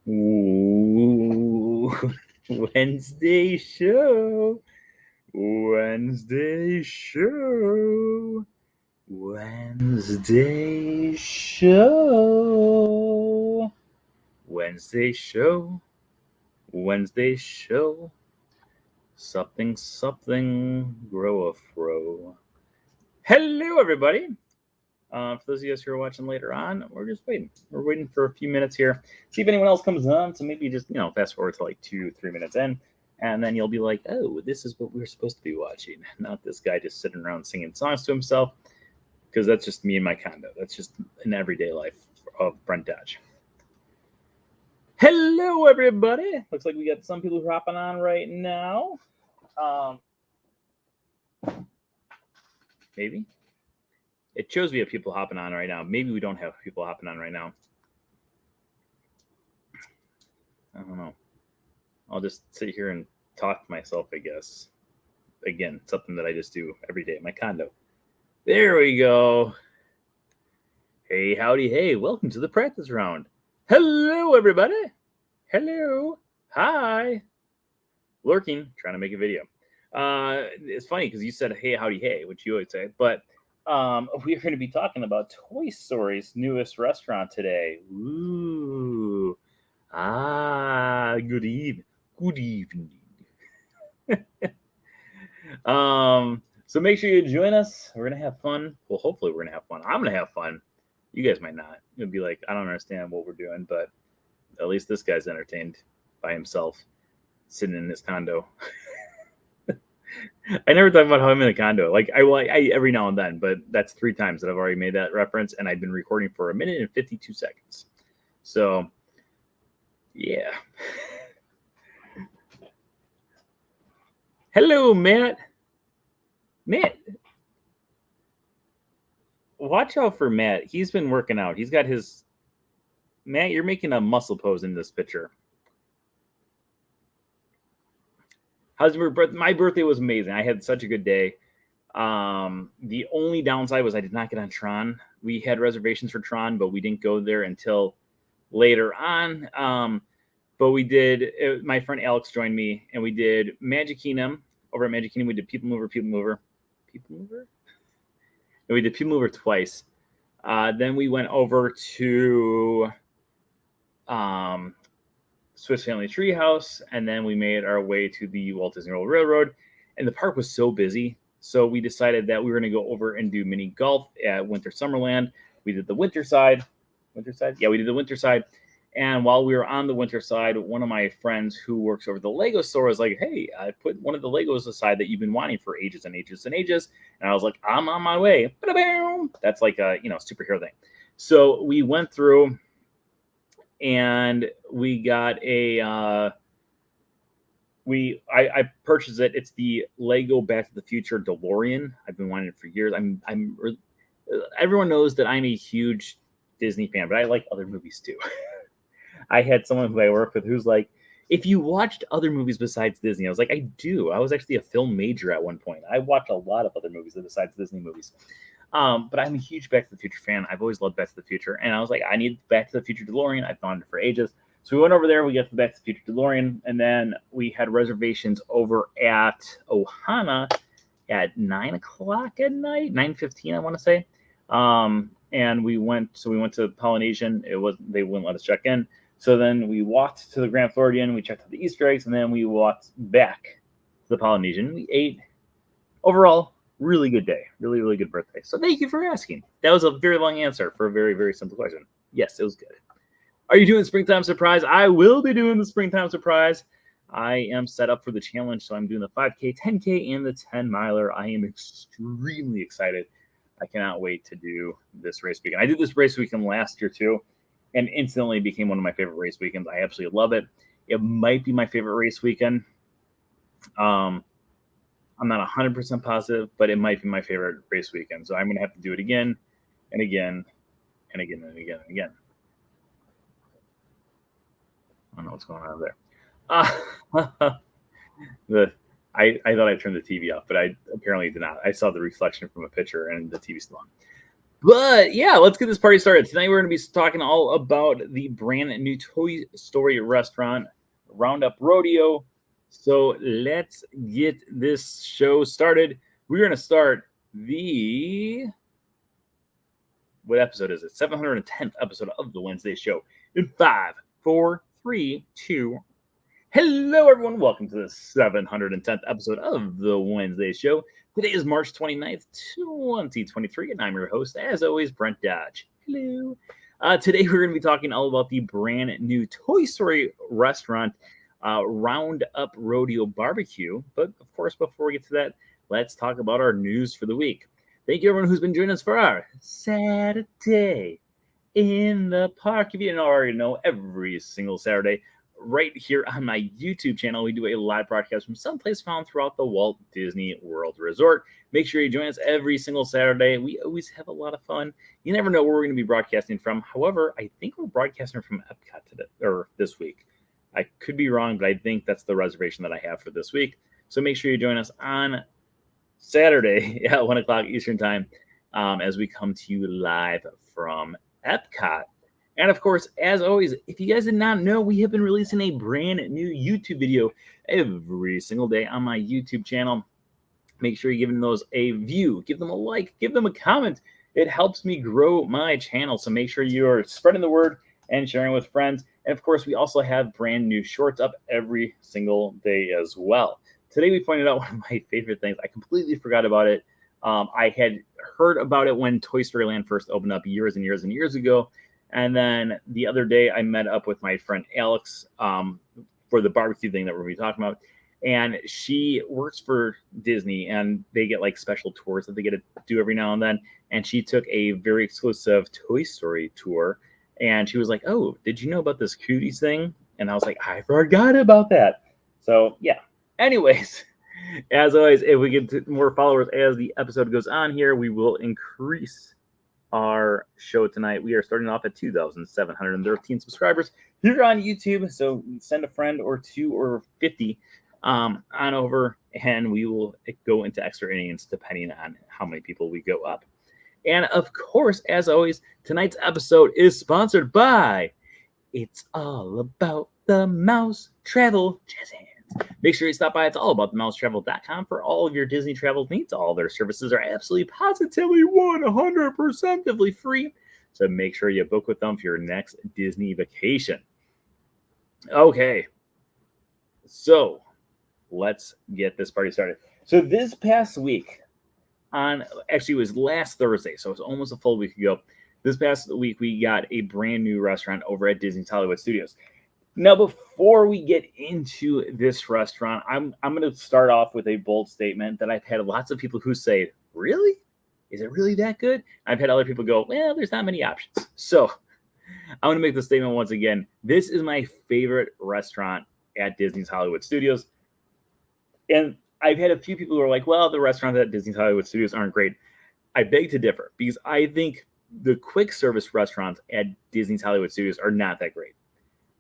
Ooh, Wednesday show. Wednesday show. Wednesday show. Wednesday show. Wednesday show. Something, grow a fro. Hello, everybody. For those of you guys who are watching later on, we're just waiting. We're waiting for a few minutes here. See if anyone else comes on. So maybe just, fast forward to like 2-3 minutes in. And then you'll be like, oh, this is what we were supposed to be watching. Not this guy just sitting around singing songs to himself. Because that's just me and my condo. That's just an everyday life of Brent Dodge. Hello, everybody. Looks like we got some people hopping on right now. Maybe. It shows we have people hopping on right now. Maybe we don't have people hopping on right now. I don't know. I'll just sit here and talk to myself, I guess. Again, something that I just do every day at my condo. There we go. Hey, howdy, hey. Welcome to the practice round. Hello, everybody. Hello. Hi. Lurking, trying to make a video. It's funny because you said, hey, howdy, hey, which you always say. But we're going to be talking about Toy Story's newest restaurant today. Ooh. Good evening. Good evening. So make sure you join us. We're going to have fun. Well, hopefully we're going to have fun. I'm going to have fun. You guys might not. You'll be like, I don't understand what we're doing, but at least this guy's entertained by himself, sitting in his condo. I never talk about how I'm in a condo. Like I every now and then, but that's 3 times that I've already made that reference, and I've been recording for 1 minute and 52 seconds. So, yeah. Hello, Matt. Matt, watch out for Matt. He's been working out. He's got his. Matt, you're making a muscle pose in this picture. How's your birthday? My birthday was amazing. I had such a good day. The only downside was I did not get on Tron. We had reservations for Tron, but we didn't go there until later on. But we did. My friend Alex joined me, and we did Magic Kingdom. Over at Magic Kingdom, we did People Mover. And we did People Mover twice. Then we went over to Swiss Family Treehouse, and then we made our way to the Walt Disney World Railroad. And the park was so busy, so we decided that we were going to go over and do mini golf at Winter Summerland. We did the winter side. Yeah, we did the winter side. And while we were on the winter side, one of my friends who works over the Lego store was like, hey, I put one of the Legos aside that you've been wanting for ages and ages and ages. And I was like, I'm on my way. That's like a superhero thing. So we went through, and we got I purchased it. It's the Lego Back to the Future DeLorean. I've been wanting it for years. Everyone knows that I'm a huge Disney fan, but I like other movies too. I had someone who I work with who's like, if you watched other movies besides Disney, I was like, I do. I was actually a film major at one point. I watched a lot of other movies besides Disney movies. But I'm a huge Back to the Future fan. I've always loved Back to the Future. And I was like, I need Back to the Future DeLorean. I've wanted it for ages. So we went over there. We got the Back to the Future DeLorean. And then we had reservations over at Ohana at 9 o'clock at night, 9:15, I want to say. And we went to Polynesian. They wouldn't let us check in. So then we walked to the Grand Floridian. We checked out the Easter eggs. And then we walked back to the Polynesian. We ate. Overall, really good day. Really, really good birthday. So thank you for asking. That was a very long answer for a very, very simple question. Yes, it was good. Are you doing the Springtime Surprise? I will be doing the Springtime Surprise. I am set up for the challenge, so I'm doing the 5K, 10K, and the 10-miler. I am extremely excited. I cannot wait to do this race weekend. I did this race weekend last year, too, and instantly became one of my favorite race weekends. I absolutely love it. It might be my favorite race weekend. I'm not 100% positive, but it might be my favorite race weekend. So I'm going to have to do it again and again and again and again and again. I don't know what's going on there. I thought I turned the TV off, but I apparently did not. I saw the reflection from a picture and the TV's still on. But yeah, let's get this party started. Tonight we're going to be talking all about the brand new Toy Story restaurant, Roundup Rodeo. So let's get this show started. We're going to start the what episode is it? 710th episode of the Wednesday show. In 5, 4, 3, 2. Hello, everyone. Welcome to the 710th episode of the Wednesday show. Today is March 29th, 2023, and I'm your host, as always, Brent Dodge. Hello. Today, we're going to be talking all about the brand new Toy Story restaurant, Roundup Rodeo BBQ. But, of course, before we get to that, let's talk about our news for the week. Thank you, everyone who's been joining us for our Saturday in the Park. If you didn't already know, every single Saturday, right here on my YouTube channel, we do a live broadcast from someplace found throughout the Walt Disney World Resort. Make sure you join us every single Saturday. We always have a lot of fun. You never know where we're going to be broadcasting from. However, I think we're broadcasting from Epcot today, or this week. I could be wrong, but I think that's the reservation that I have for this week. So make sure you join us on Saturday at 1 o'clock Eastern Time as we come to you live from Epcot. And of course, as always, if you guys did not know, we have been releasing a brand new YouTube video every single day on my YouTube channel. Make sure you're giving those a view, give them a like, give them a comment. It helps me grow my channel. So make sure you're spreading the word and sharing with friends. And of course, we also have brand new shorts up every single day as well. Today, we pointed out one of my favorite things. I completely forgot about it. I had heard about it when Toy Story Land first opened up years and years and years ago. And then the other day, I met up with my friend Alex for the barbecue thing that we're going to be talking about. And she works for Disney, and they get like special tours that they get to do every now and then. And she took a very exclusive Toy Story tour. And she was like, "Oh, did you know about this Cooties thing?" And I was like, "I forgot about that." So, yeah. Anyways, as always, if we get more followers as the episode goes on here, we will increase our show tonight. We are starting off at 2,713 subscribers here on YouTube. So send a friend or 2 or 50 on over, and we will go into extra innings depending on how many people we go up. And of course, as always, tonight's episode is sponsored by It's All About the Mouse Travel Jazz Hands. Make sure you stop by. It's allaboutthemousetravel.com for all of your Disney travel needs. All their services are absolutely positively 100% free. So make sure you book with them for your next Disney vacation. Okay. So let's get this party started. So this past week, it was last Thursday, so it's almost a full week ago. This past week, we got a brand new restaurant over at Disney's Hollywood Studios. Now, before we get into this restaurant, I'm going to start off with a bold statement that I've had lots of people who say, "Really? Is it really that good?" I've had other people go, "Well, there's not many options." So I want to make the statement once again. This is my favorite restaurant at Disney's Hollywood Studios. And I've had a few people who are like, "Well, the restaurants at Disney's Hollywood Studios aren't great." I beg to differ, because I think the quick service restaurants at Disney's Hollywood Studios are not that great.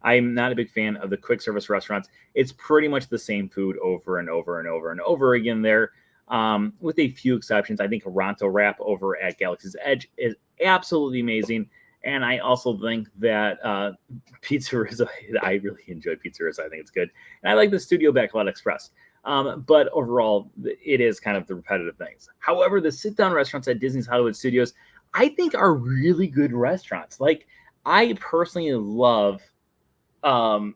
I'm not a big fan of the quick service restaurants. It's pretty much the same food over and over and over and over again there, with a few exceptions. I think Ronto Wrap over at Galaxy's Edge is absolutely amazing. And I also think that Pizzeria, I really enjoy Pizzeria. I think it's good. And I like the Studio Backlot Express. But overall, it is kind of the repetitive things. However, the sit-down restaurants at Disney's Hollywood Studios, I think, are really good restaurants. Like, I personally love the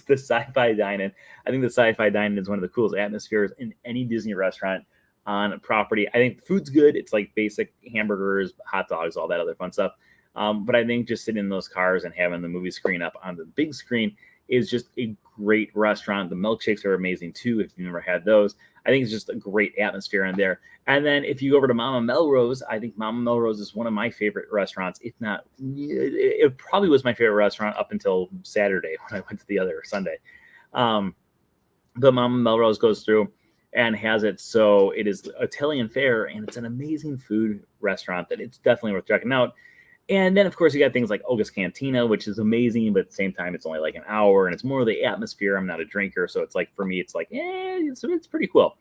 Sci-Fi Dine-In. I think the Sci-Fi Dine-In is one of the coolest atmospheres in any Disney restaurant on property. I think the food's good. It's like basic hamburgers, hot dogs, all that other fun stuff. But I think just sitting in those cars and having the movie screen up on the big screen is just a great restaurant. The milkshakes are amazing too, if you've never had those. I think it's just a great atmosphere in there. And then if you go over to Mama Melrose, I think Mama Melrose is one of my favorite restaurants. If not, it probably was my favorite restaurant up until Saturday when I went to the other Sunday. But Mama Melrose goes through and has it so it is Italian fare, and it's an amazing food restaurant that it's definitely worth checking out. And then, of course, you got things like Olga's Cantina, which is amazing, but at the same time, it's only like an hour, and it's more of the atmosphere. I'm not a drinker, so it's like, for me, it's like, it's pretty cool.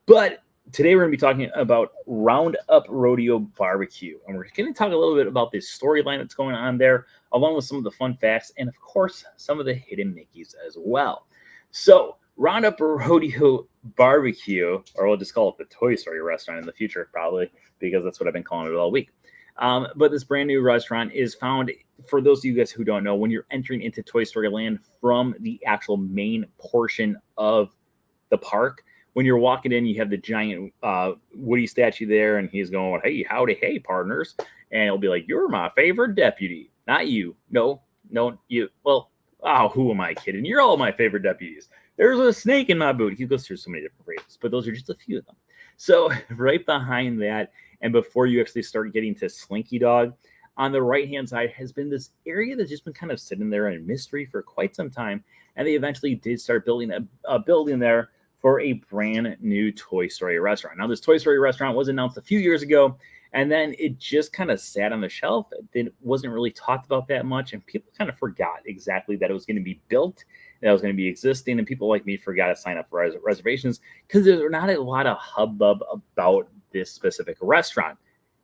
But Today we're going to be talking about Roundup Rodeo Barbecue, and we're going to talk a little bit about the storyline that's going on there, along with some of the fun facts, and of course, some of the hidden Mickeys as well. So, Roundup Rodeo Barbecue, or we'll just call it the Toy Story restaurant in the future, probably, because that's what I've been calling it all week. But this brand new restaurant is found, for those of you guys who don't know, when you're entering into Toy Story Land from the actual main portion of the park. When you're walking in, you have the giant Woody statue there, and he's going, "Hey, howdy, hey, partners," and he'll be like, "You're my favorite deputy, not you. No, no, you. Well, oh, who am I kidding? You're all my favorite deputies. There's a snake in my boot." He goes through so many different phrases, but those are just a few of them. So right behind that, and before you actually start getting to Slinky Dog, on the right hand side has been this area that's just been kind of sitting there in mystery for quite some time, and they eventually did start building a building there for a brand new Toy Story restaurant. Now, this Toy Story restaurant was announced a few years ago, and then it just kind of sat on the shelf. It wasn't really talked about that much, and people kind of forgot exactly that it was going to be built, that it was going to be existing, and people like me forgot to sign up for reservations because there's not a lot of hubbub about this specific restaurant.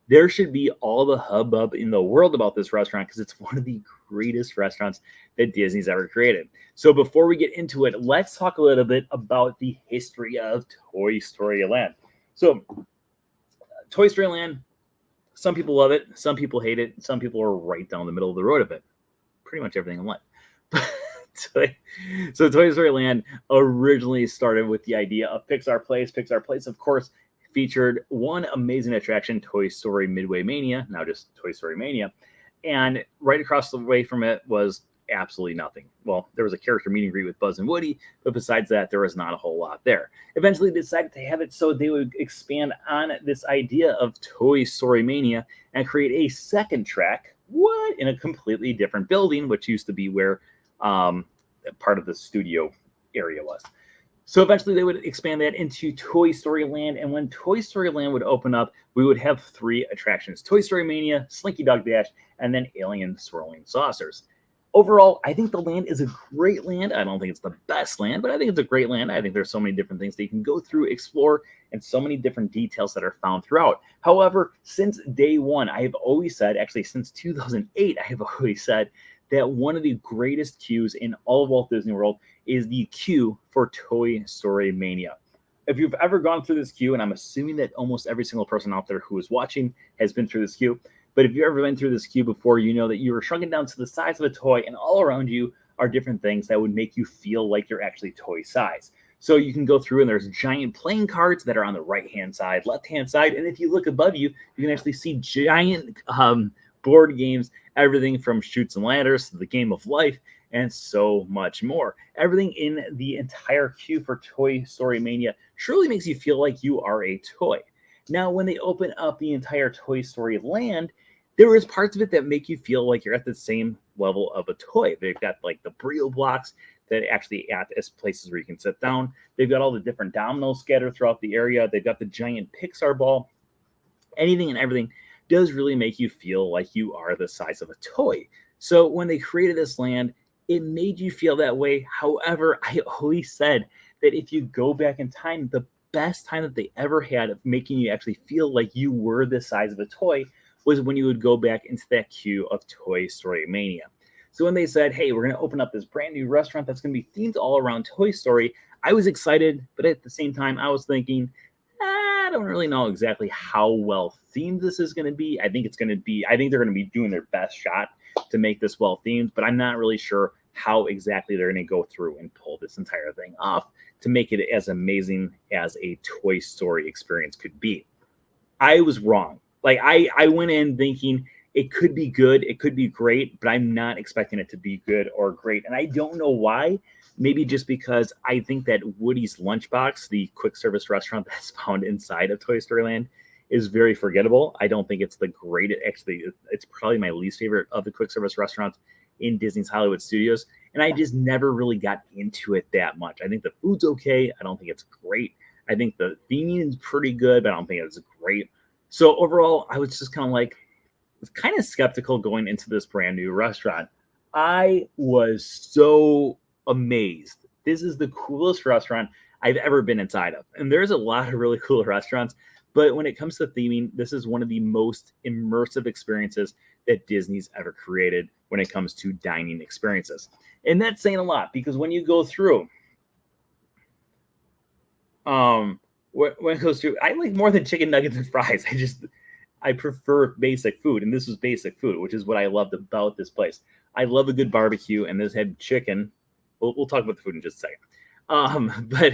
There should be all the hubbub in the world about this restaurant because it's one of the greatest restaurants that Disney's ever created. So before we get into it, let's talk a little bit about the history of Toy Story Land. So Toy Story Land, some people love it, some people hate it, some people are right down the middle of the road of it. Pretty much everything in life. So Toy Story Land originally started with the idea of Pixar Place. Pixar Place, of course, featured one amazing attraction, Toy Story Midway Mania, now just Toy Story Mania. And right across the way from it was absolutely nothing. Well, there was a character meet and greet with Buzz and Woody, but besides that, there was not a whole lot there. Eventually, they decided to have it so they would expand on this idea of Toy Story Mania and create a second track, in a completely different building, which used to be where part of the studio area was. So eventually they would expand that into Toy Story Land. And when Toy Story Land would open up, we would have 3 attractions: Toy Story Mania, Slinky Dog Dash, and then Alien Swirling Saucers. Overall, I think the land is a great land. I don't think it's the best land, but I think it's a great land. I think there's so many different things that you can go through, explore, and so many different details that are found throughout. However, since day one, I have always said, actually since 2008, I have always said that one of the greatest queues in all of Walt Disney World is the queue for Toy Story Mania. If you've ever gone through this queue, and I'm assuming that almost every single person out there who is watching has been through this queue, but if you've ever been through this queue before, you know that you are shrunken down to the size of a toy, and all around you are different things that would make you feel like you're actually toy size. So you can go through, and there's giant playing cards that are on the right-hand side, left-hand side, and if you look above you, you can actually see giant board games, everything from Chutes and Ladders to the Game of Life, and so much more. Everything in the entire queue for Toy Story Mania truly makes you feel like you are a toy. Now, when they open up the entire Toy Story Land, there is parts of it that make you feel like you're at the same level of a toy. They've got like the Brio blocks that actually act as places where you can sit down. They've got all the different dominoes scattered throughout the area. They've got the giant Pixar ball. Anything and everything does really make you feel like you are the size of a toy. So when they created this land, it made you feel that way. However, I always said that if you go back in time, the best time that they ever had of making you actually feel like you were the size of a toy was when you would go back into that queue of Toy Story Mania. So when they said, hey, we're going to open up this brand new restaurant that's going to be themed all around Toy Story, I was excited, but at the same time, I was thinking, I don't really know exactly how well themed this is going to be. I think they're going to be doing their best shot to make this well themed, but I'm not really sure how exactly they're going to go through and pull this entire thing off to make it as amazing as a Toy Story experience could be. I was wrong. Like I went in thinking it could be good, it could be great, but I'm not expecting it to be good or great. And I don't know why. Maybe just because I think that Woody's Lunchbox, the quick service restaurant that's found inside of Toy Story Land, is very forgettable. I don't think it's the greatest. Actually, it's probably my least favorite of the quick service restaurants in Disney's Hollywood Studios. And I just never really got into it that much. I think the food's okay. I don't think it's great. I think the theming is pretty good, but I don't think it's great. So overall, I was just kind of skeptical going into this brand new restaurant. I was so amazed. This is the coolest restaurant I've ever been inside of. And there's a lot of really cool restaurants. But when it comes to theming, this is one of the most immersive experiences that Disney's ever created when it comes to dining experiences. And that's saying a lot because when you go through, when it goes through, I like more than chicken nuggets and fries. I prefer basic food, and this was basic food, which is what I loved about this place. I love a good barbecue, and this had chicken. We'll talk about the food in just a second. But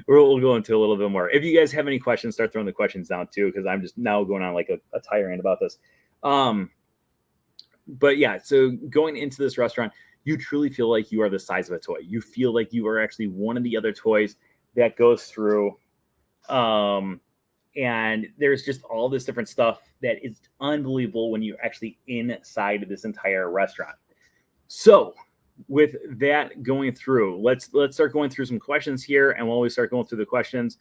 we'll go into a little bit more. If you guys have any questions, start throwing the questions down too, because I'm just now going on like a tirade about this. But yeah, so going into this restaurant, you truly feel like you are the size of a toy. You feel like you are actually one of the other toys that goes through. And there's just all this different stuff that is unbelievable when you're actually inside of this entire restaurant. So with that going through, let's start going through some questions here. And while we start going through the questions,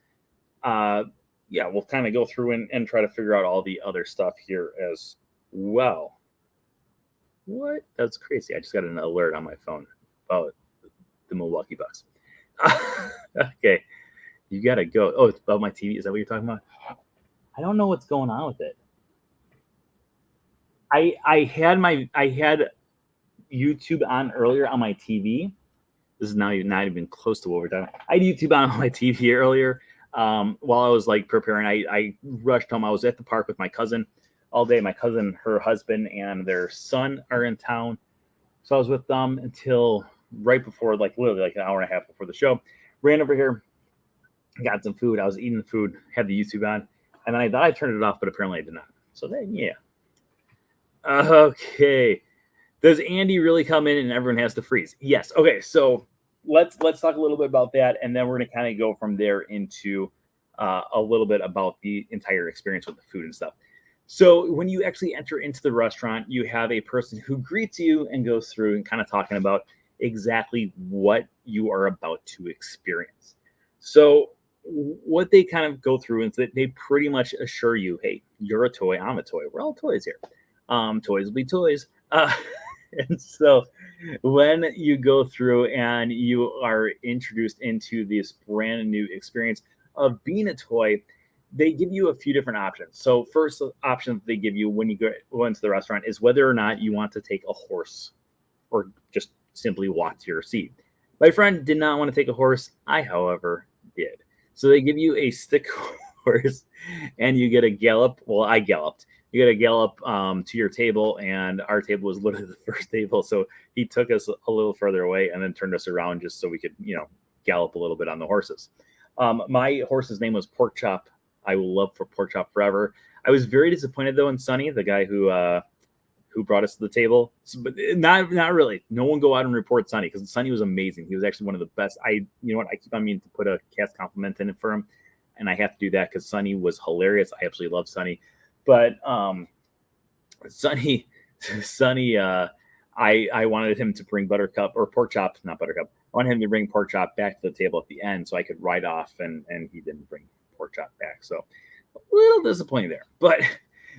we'll kind of go through and try to figure out all the other stuff here as well. What? That's crazy. I just got an alert on my phone about the Milwaukee Bucks. Okay. You got to go. Oh, it's about my TV. Is that what you're talking about? I don't know what's going on with it. I had YouTube on earlier on my TV. This is now not even close to what we're talking about. I had YouTube on my TV earlier while I was like preparing. I rushed home. I was at the park with my cousin all day. My cousin, her husband, and their son are in town. So I was with them until right before, like literally like an hour and a half before the show. Ran over here, got some food. I was eating the food, had the YouTube on, and then I thought I turned it off, but apparently I did not. So then, yeah. Okay. Does Andy really come in and everyone has to freeze? Yes. Okay. So let's talk a little bit about that, and then we're going to kind of go from there into a little bit about the entire experience with the food and stuff. So when you actually enter into the restaurant, you have a person who greets you and goes through and kind of talking about exactly what you are about to experience. So what they kind of go through is that they pretty much assure you, hey, you're a toy, I'm a toy. We're all toys here. Toys will be toys. And so when you go through and you are introduced into this brand new experience of being a toy, they give you a few different options. So first option they give you when you go into the restaurant is whether or not you want to take a horse or just simply walk to your seat. My friend did not want to take a horse. I, however, did. So they give you a stick horse and you get a gallop. Well, I galloped. You got to gallop to your table, and our table was literally the first table. So he took us a little further away and then turned us around just so we could, gallop a little bit on the horses. My horse's name was Pork Chop. I will love for Pork Chop forever. I was very disappointed though in Sonny, the guy who brought us to the table. So, but not really. No one go out and report Sonny because Sonny was amazing. He was actually one of the best. I keep on meaning to put a cast compliment in it for him, and I have to do that because Sonny was hilarious. I absolutely love Sonny. But Sonny, I wanted him to bring Buttercup or Pork Chop, not Buttercup. I wanted him to bring Pork Chop back to the table at the end so I could ride off, and he didn't bring Pork Chop back. So a little disappointing there. But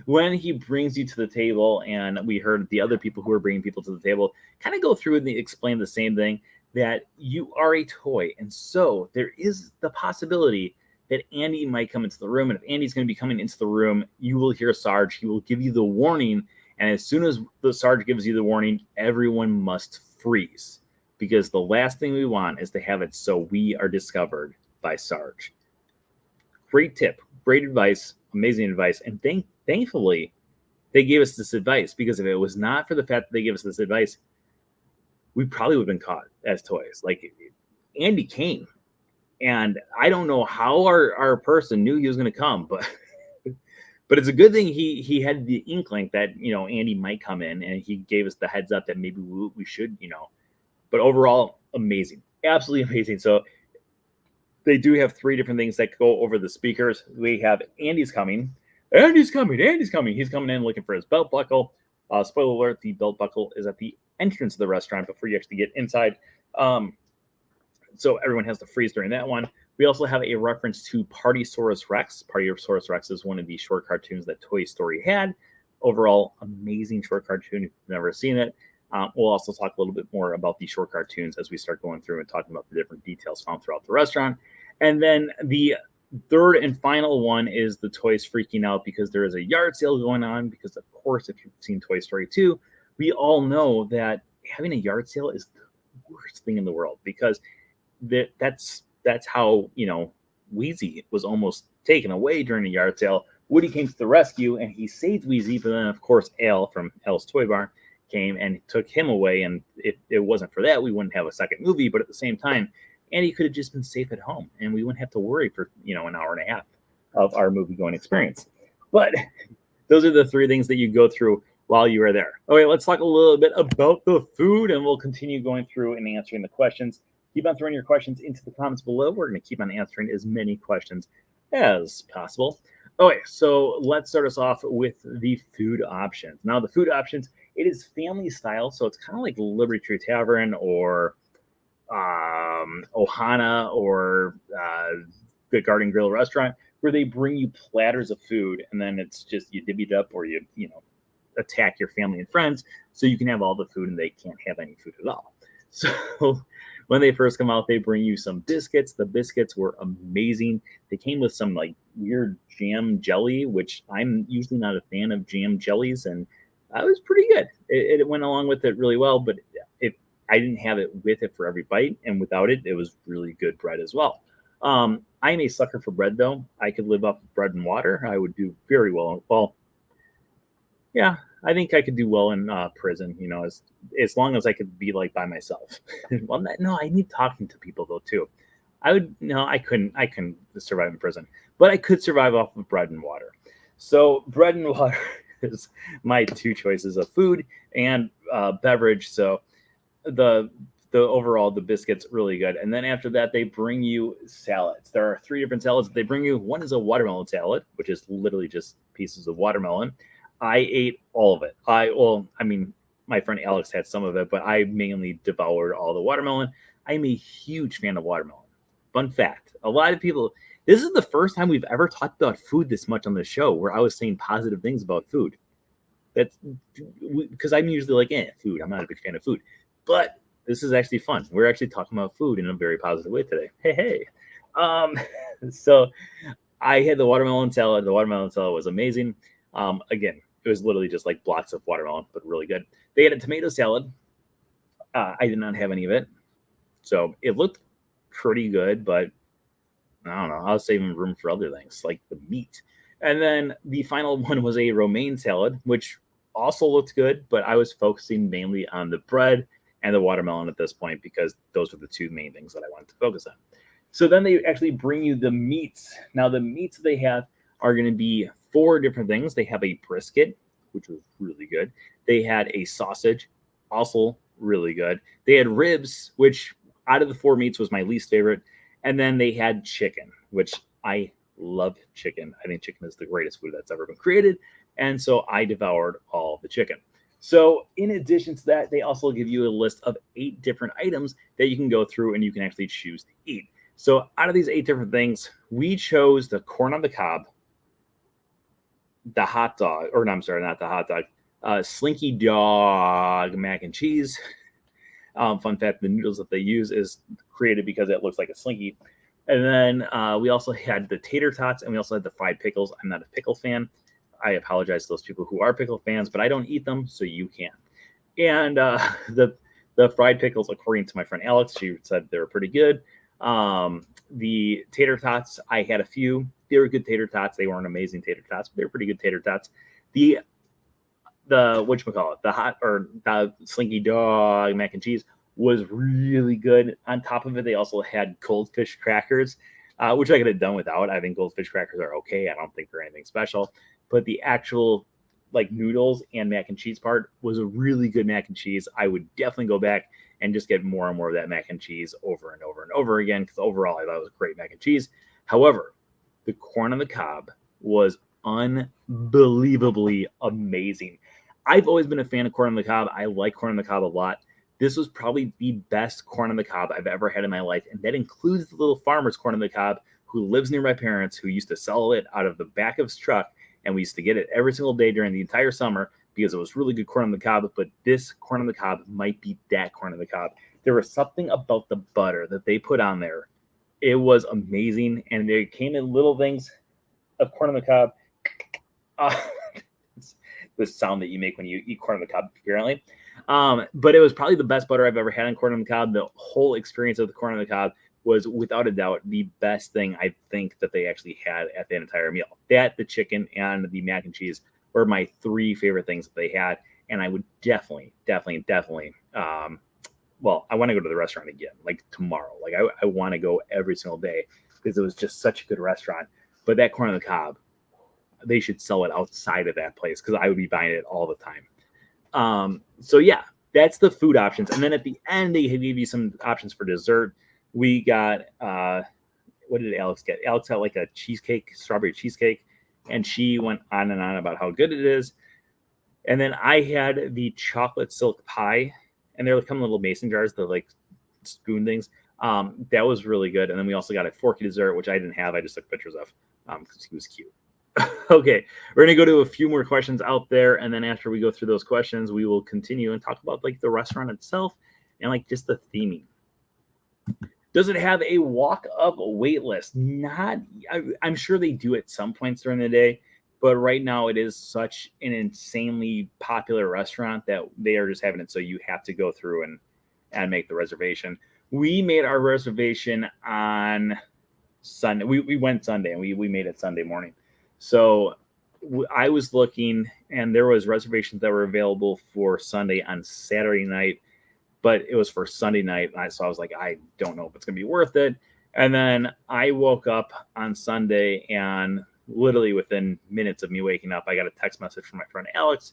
when he brings you to the table, and we heard the other people who are bringing people to the table kind of go through and explain the same thing, that you are a toy. And so there is the possibility that Andy might come into the room. And if Andy's going to be coming into the room, you will hear Sarge. He will give you the warning. And as soon as the Sarge gives you the warning, everyone must freeze. Because the last thing we want is to have it so we are discovered by Sarge. Great tip, great advice, amazing advice. And thankfully, they gave us this advice, because if it was not for the fact that they gave us this advice, we probably would have been caught as toys. Like, Andy came, and I don't know how our person knew he was going to come, but it's a good thing he had the inkling that, Andy might come in, and he gave us the heads up that maybe we should, But overall, amazing, absolutely amazing. So they do have 3 different things that go over the speakers. We have Andy's coming. He's coming in looking for his belt buckle. Spoiler alert, the belt buckle is at the entrance of the restaurant before you actually get inside. So everyone has to freeze during that one. We also have a reference to Partysaurus Rex. Partysaurus Rex is one of the short cartoons that Toy Story had. Overall, amazing short cartoon. If you've never seen it, We'll also talk a little bit more about the short cartoons as we start going through and talking about the different details found throughout the restaurant. And then the third and final one is the toys freaking out because there is a yard sale going on. Because, of course, if you've seen Toy Story 2, we all know that having a yard sale is the worst thing in the world because that's how, Wheezy was almost taken away during the yard sale. Woody came to the rescue and he saved Wheezy, but then, of course, Al from Al's Toy Bar came and took him away. And if it wasn't for that, we wouldn't have a second movie. But at the same time, Andy could have just been safe at home and we wouldn't have to worry for, an hour and a half of our movie going experience. But those are the three things that you go through while you are there. Okay, let's talk a little bit about the food and we'll continue going through and answering the questions. Keep on throwing your questions into the comments below. We're going to keep on answering as many questions as possible. Okay, so let's start us off with the food options. Now, the food options, it is family style, so it's kind of like Liberty Tree Tavern or Ohana or Good Garden Grill restaurant, where they bring you platters of food, and then it's just you divvy it up, or you attack your family and friends, so you can have all the food, and they can't have any food at all. So when they first come out, they bring you some biscuits. The biscuits were amazing. They came with some like weird jam jelly, which I'm usually not a fan of jam jellies, and it was pretty good. It went along with it really well, but I didn't have it with it for every bite, and without it, it was really good bread as well. I'm a sucker for bread, though. I could live off of bread and water. I would do very well. Well, yeah, I think I could do well in prison. As long as I could be like by myself. Well, no, I need talking to people though too. I couldn't survive in prison, but I could survive off of bread and water. So bread and water is my two choices of food and beverage. So the overall the biscuits really good, and then after that they bring you salads. There are three different salads that they bring you. One is a watermelon salad, which is literally just pieces of watermelon. I ate all of it. My friend Alex had some of it, but I mainly devoured all the watermelon. I'm a huge fan of watermelon. Fun fact: a lot of people. This is the first time we've ever talked about food this much on the show, where I was saying positive things about food. That's because I'm usually like, food. I'm not a big fan of food, but this is actually fun. We're actually talking about food in a very positive way today. Hey. So I had the watermelon salad. The watermelon salad was amazing. Again, it was literally just like blocks of watermelon, but really good. They had a tomato salad. I did not have any of it. So it looked pretty good, but I don't know. I was saving room for other things like the meat. And then the final one was a romaine salad, which also looked good, but I was focusing mainly on the bread and the watermelon at this point because those were the two main things that I wanted to focus on. So then they actually bring you the meats. Now, the meats they have are going to be four different things. They have a brisket, which was really good. They had a sausage, also really good. They had ribs, which out of the four meats was my least favorite. And then they had chicken, which I love chicken. I think chicken is the greatest food that's ever been created. And so I devoured all the chicken. So in addition to that, they also give you a list of 8 different items that you can go through and you can actually choose to eat. So out of these 8 different things, we chose the corn on the cob, the hot dog, or no, I'm sorry, not the hot dog, Slinky Dog mac and cheese. Fun fact, the noodles that they use is created because it looks like a Slinky. And then we also had the tater tots, and we also had the fried pickles. I'm not a pickle fan. I apologize to those people who are pickle fans, but I don't eat them, so you can. And the fried pickles, according to my friend Alex, she said they were pretty good. The tater tots, I had a few. They were good tater tots. They weren't amazing tater tots, but they were pretty good tater tots. The whatchamacallit, the Slinky Dog mac and cheese was really good. On top of it, they also had goldfish crackers, which I could have done without. I think goldfish crackers are okay. I don't think they're anything special. But the actual like noodles and mac and cheese part was a really good mac and cheese. I would definitely go back and just get more and more of that mac and cheese over and over and over again, because overall I thought it was great mac and cheese. However, the corn on the cob was unbelievably amazing. I've always been a fan of corn on the cob. I like corn on the cob a lot. This was probably the best corn on the cob I've ever had in my life, and that includes the little farmer's corn on the cob who lives near my parents, who used to sell it out of the back of his truck, and we used to get it every single day during the entire summer. because it was really good corn on the cob, but this corn on the cob might be that corn on the cob. There was something about the butter that they put on there. It was amazing, and they came in little things of corn on the cob. It's the sound that you make when you eat corn on the cob, apparently. But it was probably the best butter I've ever had on corn on the cob. The whole experience of the corn on the cob was, without a doubt, the best thing I think that they actually had at the entire meal. That, the chicken, and the mac and cheese were my three favorite things that they had. And I would definitely, well, I want to go to the restaurant again, like tomorrow. Like I want to go every single day because it was just such a good restaurant. But that corn on the cob, they should sell it outside of that place because I would be buying it all the time. So yeah, that's the food options. And then at the end, they give you some options for dessert. We got, what did Alex get? Alex got like a cheesecake, strawberry cheesecake, and she went on and on about how good it is. And then I had the chocolate silk pie, and they're come in little mason jars, the like spoon things. That was really good. And then we also got a forky dessert, which I didn't have. I just took pictures of because he was cute. Okay, we're gonna go to a few more questions out there, and then after we go through those questions, we will continue and talk about like the restaurant itself and like just the theming. Does it have a walk-up wait list? Not, I'm sure they do at some points during the day, but right now it is such an insanely popular restaurant that they are just having it so you have to go through and make the reservation. We made our reservation on Sunday. We went Sunday, and we made it Sunday morning. So I was looking, and there was reservations that were available for Sunday on Saturday night, but it was for Sunday night. So I was like, I don't know if it's going to be worth it. And then I woke up on Sunday, and literally within minutes of me waking up, I got a text message from my friend Alex,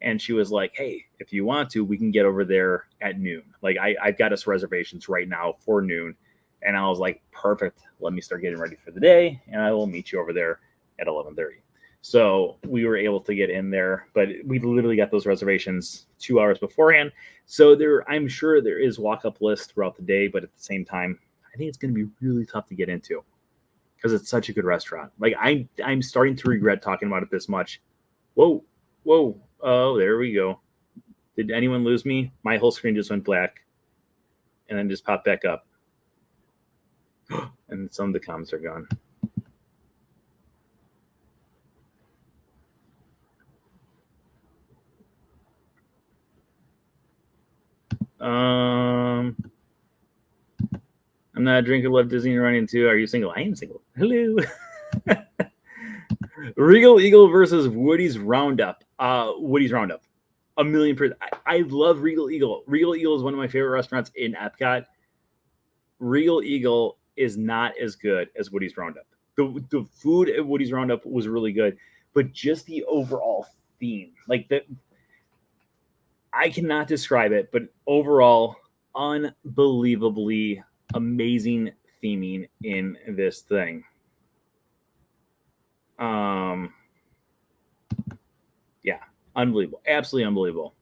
and she was like, hey, if you want to, we can get over there at noon. Like I've got us reservations right now for noon. And I was like, perfect. Let me start getting ready for the day, and I will meet you over there at 11:30. So we were able to get in there, but we literally got those reservations 2 hours beforehand. So I'm sure there is walk-up list throughout the day, but at the same time, I think it's going to be really tough to get into because it's such a good restaurant. Like I'm starting to regret talking about it this much. Whoa. Oh, there we go. Did anyone lose me? My whole screen just went black and then just popped back up. And some of the comments are gone. I'm not a drinker, love Disney and running too. Are you single? I am single. Hello. Regal Eagle versus Woody's Roundup. Woody's Roundup. 1,000,000%. I love Regal Eagle. Regal Eagle is one of my favorite restaurants in Epcot. Regal Eagle is not as good as Woody's Roundup. The food at Woody's Roundup was really good, but just the overall theme, like that, I cannot describe it, but overall, unbelievably amazing theming in this thing. Yeah, unbelievable. Absolutely unbelievable.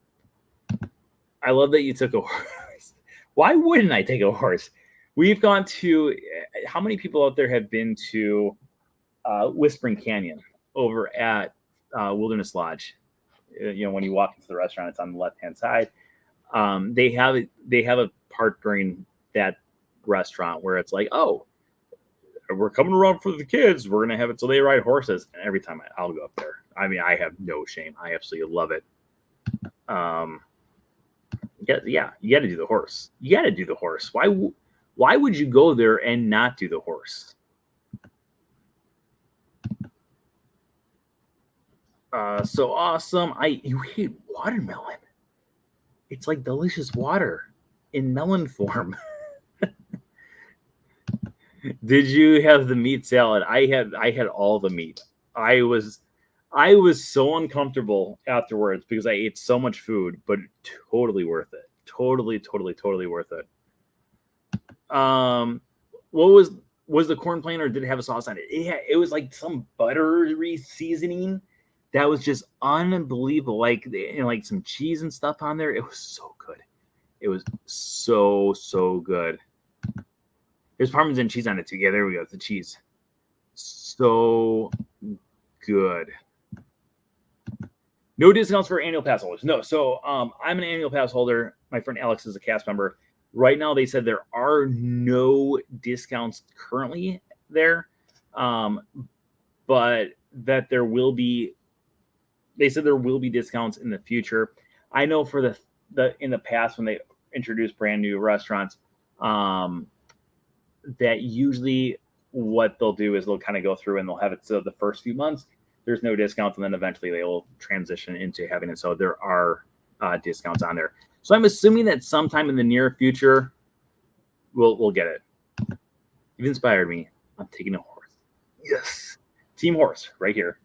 I love that you took a horse. Why wouldn't I take a horse? We've gone to, how many people out there have been to Whispering Canyon over at Wilderness Lodge? You know, when you walk into the restaurant, it's on the left-hand side. They have a part during that restaurant where it's like, oh, we're coming around for the kids. We're gonna have it so they ride horses. And every time I'll go up there. I mean, I have no shame. I absolutely love it. Yeah, you got to do the horse. You got to do the horse. Why would you go there and not do the horse? So awesome. You hate watermelon. It's like delicious water in melon form. Did you have the meat salad? I had all the meat. I was so uncomfortable afterwards because I ate so much food, but totally worth it. Totally worth it. What was the corn plain, or did it have a sauce on it? It was like some buttery seasoning that was just unbelievable. Like, like some cheese and stuff on there. It was so good. It was so good. There's Parmesan cheese on it too. Yeah, there we go. The cheese. So good. No discounts for annual pass holders. No. So I'm an annual pass holder. My friend Alex is a cast member. Right now, they said there are no discounts currently there, but that there will be. They said there will be discounts in the future. I know for the in the past when they introduced brand new restaurants, that usually what they'll do is they'll kind of go through and they'll have it so the first few months there's no discounts, and then eventually they will transition into having it so there are discounts on there. So I'm assuming that sometime in the near future we'll get it. You've inspired me. I'm taking a horse. Yes, team horse right here.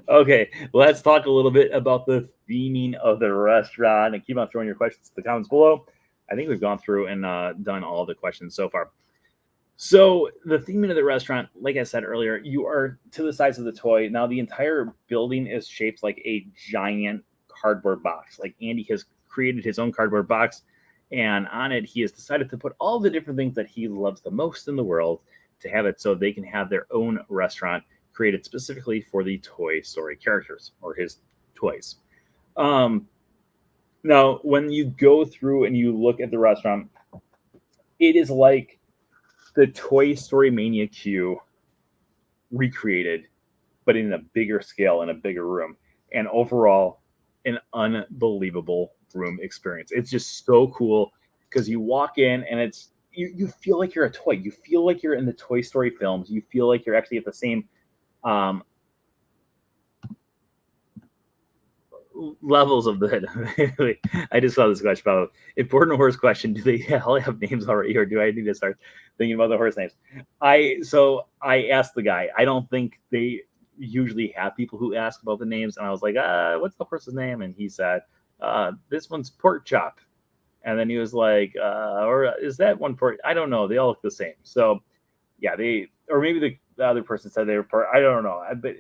Okay, let's talk a little bit about the theming of the restaurant, and keep on throwing your questions in the comments below. I think we've gone through and done all the questions so far. So the theming of the restaurant, like I said earlier, you are to the size of the toy. Now the entire building is shaped like a giant cardboard box. Like Andy has created his own cardboard box, and on it he has decided to put all the different things that he loves the most in the world to have it so they can have their own restaurant created specifically for the Toy Story characters or his toys. Now, when you go through and you look at the restaurant, it is like the Toy Story Mania queue recreated, but in a bigger scale, in a bigger room, and overall, an unbelievable room experience. It's just so cool because you walk in and it's you feel like you're a toy. You feel like you're in the Toy Story films. You feel like you're actually at the same levels of the. I just saw this question about important horse question. Do they all have names already, or do I need to start thinking about the horse names? I asked the guy. I don't think they usually have people who ask about the names, and I was like, what's the horse's name? And he said, this one's Pork Chop. And then he was like, or is that one pork? I don't know. They all look the same. So yeah, or maybe the other person said they were pork. I don't know. But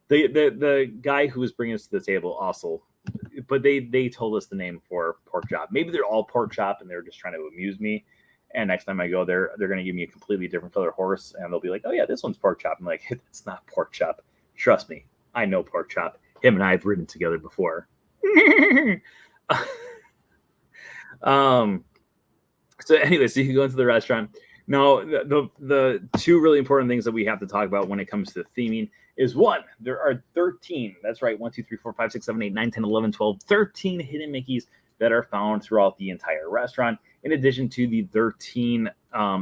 the guy who was bringing us to the table also, but they told us the name for Pork Chop. Maybe they're all Pork Chop and they're just trying to amuse me. And next time I go there, they're going to give me a completely different color horse, and they'll be like, "Oh yeah, this one's Pork Chop." I'm like, "It's not Pork Chop. Trust me, I know Pork Chop. Him and I have ridden together before." So anyway, so you can go into the restaurant. Now, the two really important things that we have to talk about when it comes to theming is one, there are 13. That's right. 1, 2, 3, 4, 5, 6, 7, 8, 9, 10, 11, 12, 13 hidden Mickeys that are found throughout the entire restaurant. In addition to the 13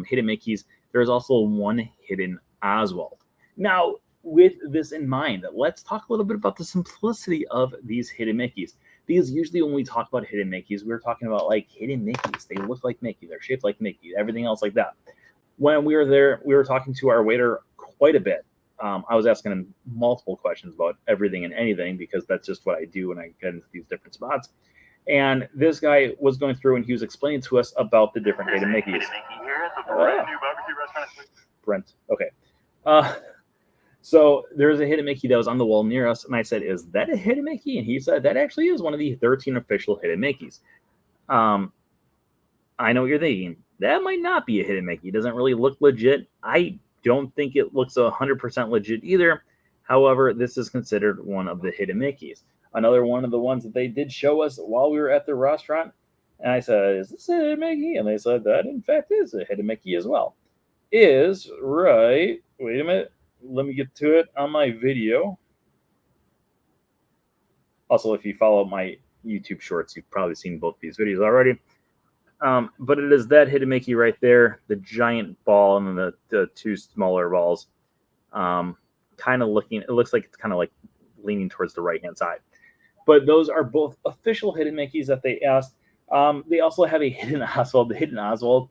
hidden Mickeys, there's also one hidden Oswald. Now, with this in mind, let's talk a little bit about the simplicity of these hidden Mickeys. Because usually when we talk about hidden Mickeys, we're talking about like hidden Mickeys. They look like Mickey. They're shaped like Mickey. Everything else like that. When we were there, we were talking to our waiter quite a bit. I was asking him multiple questions about everything and anything because that's just what I do when I get into these different spots. And this guy was going through and he was explaining to us about the different hidden Mickeys. Hidden Mickey here at the brand new barbecue restaurant. Brent. Okay. So there's a hidden Mickey that was on the wall near us, and I said, "Is that a hidden Mickey?" And he said, "That actually is one of the 13 official hidden Mickeys." I know what you're thinking. That might not be a hidden Mickey. It doesn't really look legit. I don't think it looks 100% legit either. However, this is considered one of the hidden Mickeys. Another one of the ones that they did show us while we were at the restaurant. And I said, "Is this a hidden Mickey?" And they said that, in fact, is a hidden Mickey as well. Is right. Wait a minute. Let me get to it on my video. Also, if you follow my YouTube shorts, you've probably seen both these videos already. But it is that hidden Mickey right there, the giant ball and then the two smaller balls. Kind of looking, it looks like it's kind of like leaning towards the right-hand side. But those are both official hidden Mickeys that they asked. They also have a hidden Oswald. The hidden Oswald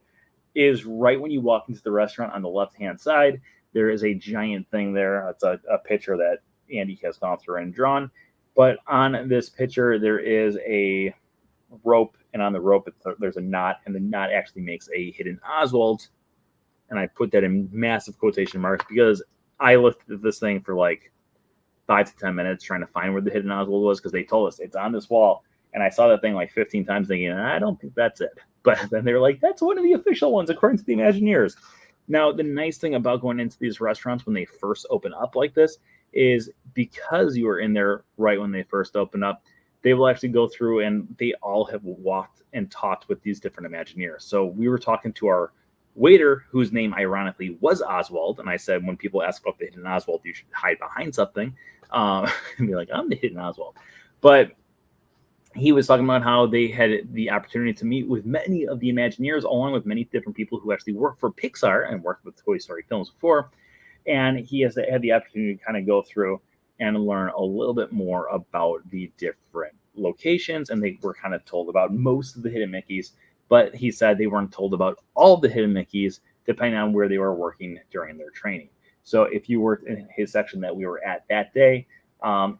is right when you walk into the restaurant on the left-hand side. There is a giant thing there. It's a picture that Andy has gone through and drawn. But on this picture, there is a rope, and on the rope, there's a knot, and the knot actually makes a hidden Oswald. And I put that in massive quotation marks because I looked at this thing for like 5 to 10 minutes trying to find where the hidden Oswald was because they told us it's on this wall. And I saw that thing like 15 times thinking, I don't think that's it. But then they were like, that's one of the official ones according to the Imagineers. Now, the nice thing about going into these restaurants when they first open up like this is because you were in there right when they first opened up, they will actually go through and they all have walked and talked with these different Imagineers. So we were talking to our waiter, whose name ironically was Oswald. And I said, when people ask about the hidden Oswald, you should hide behind something and be like, I'm the hidden Oswald. But he was talking about how they had the opportunity to meet with many of the Imagineers, along with many different people who actually work for Pixar and worked with Toy Story films before. And he has had the opportunity to kind of go through and learn a little bit more about the different locations. And they were kind of told about most of the hidden Mickeys, but he said they weren't told about all the hidden Mickeys, depending on where they were working during their training. So if you worked in his section that we were at that day,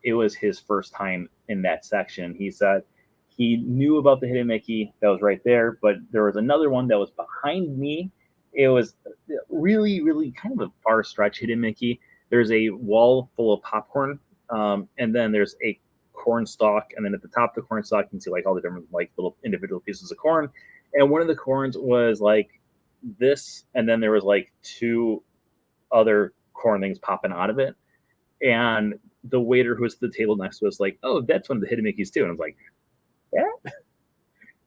it was his first time in that section. He said he knew about the hidden Mickey that was right there, but there was another one that was behind me. It was really, really kind of a far stretch hidden Mickey. There's a wall full of popcorn, and then there's a corn stalk, and then at the top of the corn stalk, you can see like all the different like little individual pieces of corn. And one of the corns was like this, and then there was like two other corn things popping out of it. And the waiter who was at the table next to us like, oh, that's one of the hidden Mickeys too. And I was like, yeah,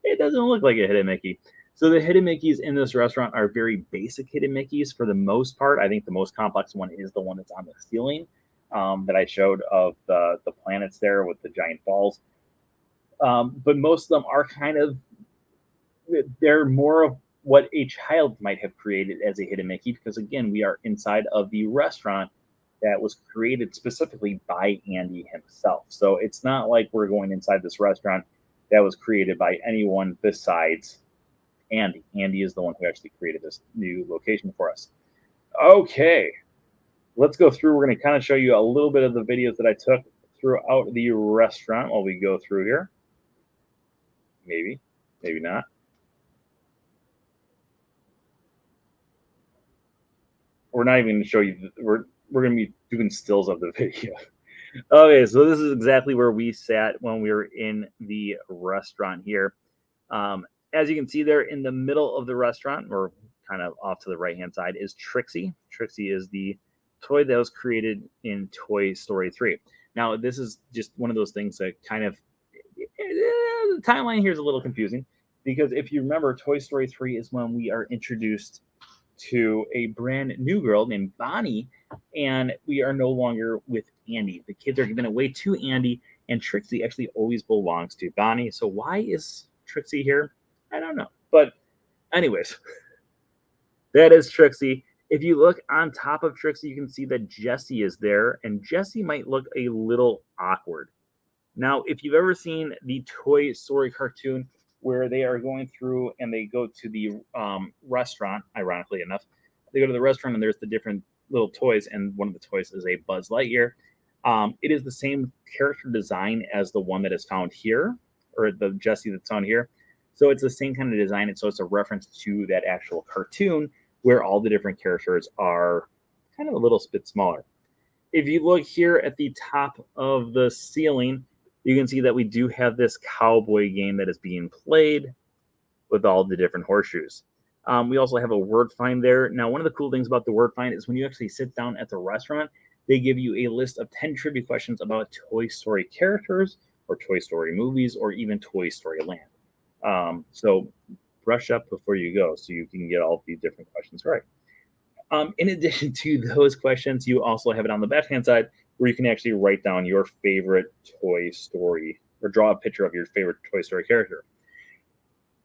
it doesn't look like a hidden Mickey. So the hidden Mickeys in this restaurant are very basic hidden Mickeys for the most part. I think the most complex one is the one that's on the ceiling that I showed of the planets there with the giant balls. But most of them are kind of, they're more of what a child might have created as a hidden Mickey, because again, we are inside of the restaurant that was created specifically by Andy himself. So it's not like we're going inside this restaurant that was created by anyone besides Andy. Andy is the one who actually created this new location for us. Okay, let's go through. We're going to kind of show you a little bit of the videos that I took throughout the restaurant while we go through here. Maybe, maybe not. We're not even going to show you. We're going to be doing stills of the video. Okay, so this is exactly where we sat when we were in the restaurant here. As you can see there in the middle of the restaurant, or kind of off to the right-hand side, is Trixie. Trixie is the toy that was created in Toy Story 3. Now, this is just one of those things that kind of, the timeline here is a little confusing, because if you remember, Toy Story 3 is when we are introduced to a brand new girl named Bonnie, and we are no longer with Andy. The kids are given away to Andy, and Trixie actually always belongs to Bonnie. So why is Trixie here? I don't know. But anyways, that is Trixie. If you look on top of Trixie, you can see that Jessie is there, and Jessie might look a little awkward. Now, if you've ever seen the Toy Story cartoon where they are going through and they go to the restaurant, ironically enough, they go to the restaurant and there's the different little toys, and one of the toys is a Buzz Lightyear. It is the same character design as the one that is found here, or the Jessie that's found here. So it's the same kind of design, and so it's a reference to that actual cartoon where all the different characters are kind of a little bit smaller. If you look here at the top of the ceiling, you can see that we do have this cowboy game that is being played with all the different horseshoes. We also have a word find there. Now, one of the cool things about the word find is when you actually sit down at the restaurant, they give you a list of 10 trivia questions about Toy Story characters or Toy Story movies or even Toy Story Land. So brush up before you go so you can get all these different questions right. In addition to those questions, you also have it on the left-hand side where you can actually write down your favorite Toy Story or draw a picture of your favorite Toy Story character.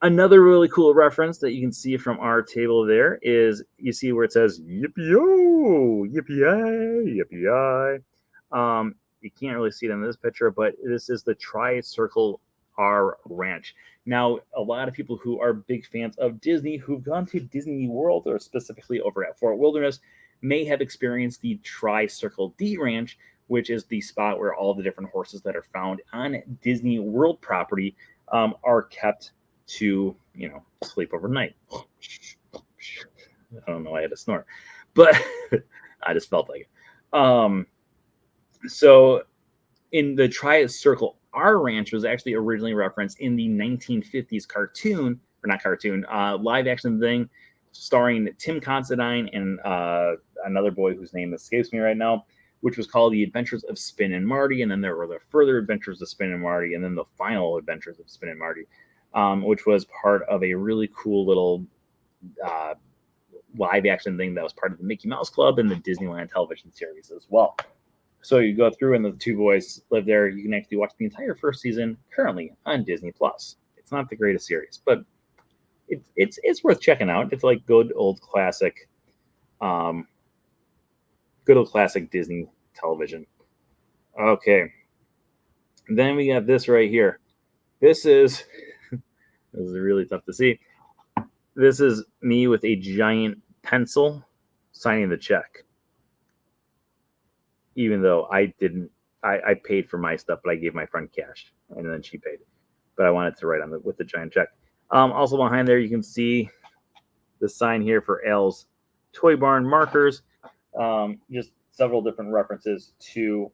Another really cool reference that you can see from our table there is, you see where it says yippee-yo, yippee-yi, yippee-yi. You can't really see it in this picture, but this is the Tri-Circle R Ranch. Now, a lot of people who are big fans of Disney, who've gone to Disney World or specifically over at Fort Wilderness, may have experienced the Tri-Circle D Ranch, which is the spot where all the different horses that are found on Disney World property are kept to, sleep overnight. I don't know why I had to snort, but I just felt like it. So in the Tri-Circle R Ranch was actually originally referenced in the 1950s cartoon, or not cartoon, live action thing, starring Tim Considine and another boy whose name escapes me right now. which was called The Adventures of Spin and Marty, and then there were the Further Adventures of Spin and Marty, and then the Final Adventures of Spin and Marty, which was part of a really cool little live action thing that was part of the Mickey Mouse Club and the Disneyland television series as well. So you go through, and the two boys live there. You can actually watch the entire first season currently on Disney Plus. It's not the greatest series, but it's worth checking out. It's like good old classic Disney television. Okay, then we got this right here. This is really tough to see. This is me with a giant pencil signing the check. Even though I paid for my stuff, but I gave my friend cash, and then she paid. But I wanted to write on with the giant check. Also behind there, you can see the sign here for Al's Toy Barn markers. Just several different references to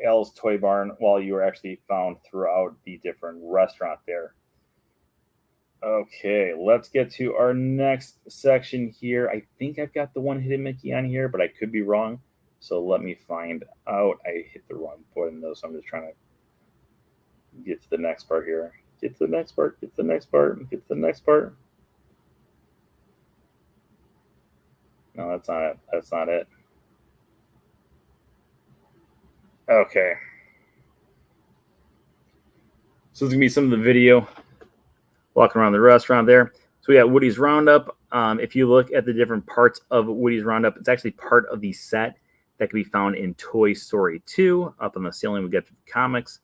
Al's Toy Barn while you were actually found throughout the different restaurant there. Okay, let's get to our next section here. I think I've got the one hidden Mickey on here, but I could be wrong. So let me find out. I hit the wrong button though, so I'm just trying to get to the next part here. Get to the next part, get to the next part, get to the next part. No, that's not it. That's not it. Okay. So this is going to be some of the video walking around the restaurant there. So we got Woody's Roundup. If you look at the different parts of Woody's Roundup, it's actually part of the set that can be found in Toy Story 2. Up on the ceiling, we get the comics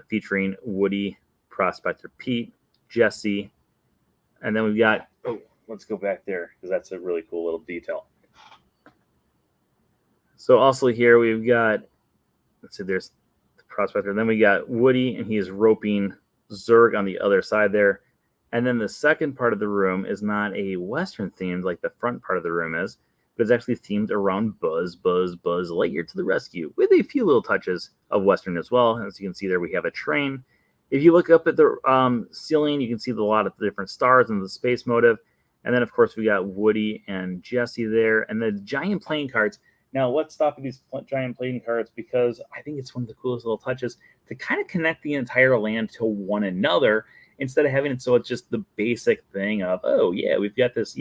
featuring Woody, Prospector Pete, Jesse, and then we've got, let's go back there because that's a really cool little detail. So also here we've got, let's see, there's the Prospector, and then we got Woody, and he is roping Zurg on the other side there. And then the second part of the room is not a Western themed like the front part of the room is, but it's actually themed around Buzz Lightyear to the rescue, with a few little touches of Western as well. As you can see there, we have a train. If you look up at the ceiling, you can see a lot of the different stars and the space motive. And then, of course, we got Woody and Jesse there, and the giant playing cards. Now, let's stop at these giant playing cards because I think it's one of the coolest little touches to kind of connect the entire land to one another instead of having it so it's just the basic thing of, oh, yeah, we've got this,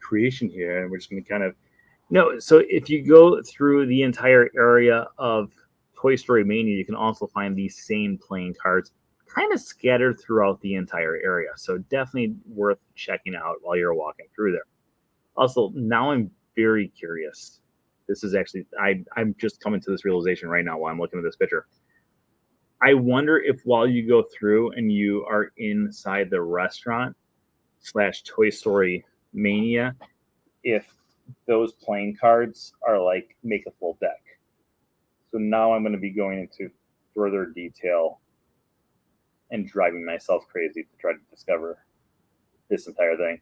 creation here, and we're just going to kind of, so if you go through the entire area of Toy Story Mania, you can also find these same playing cards kind of scattered throughout the entire area. So definitely worth checking out while you're walking through there. Also, now I'm very curious. This is actually, I'm just coming to this realization right now while I'm looking at this picture. I wonder if while you go through and you are inside the restaurant / Toy Story Mania, if those playing cards are like make a full deck. So now I'm going to be going into further detail and driving myself crazy to try to discover this entire thing.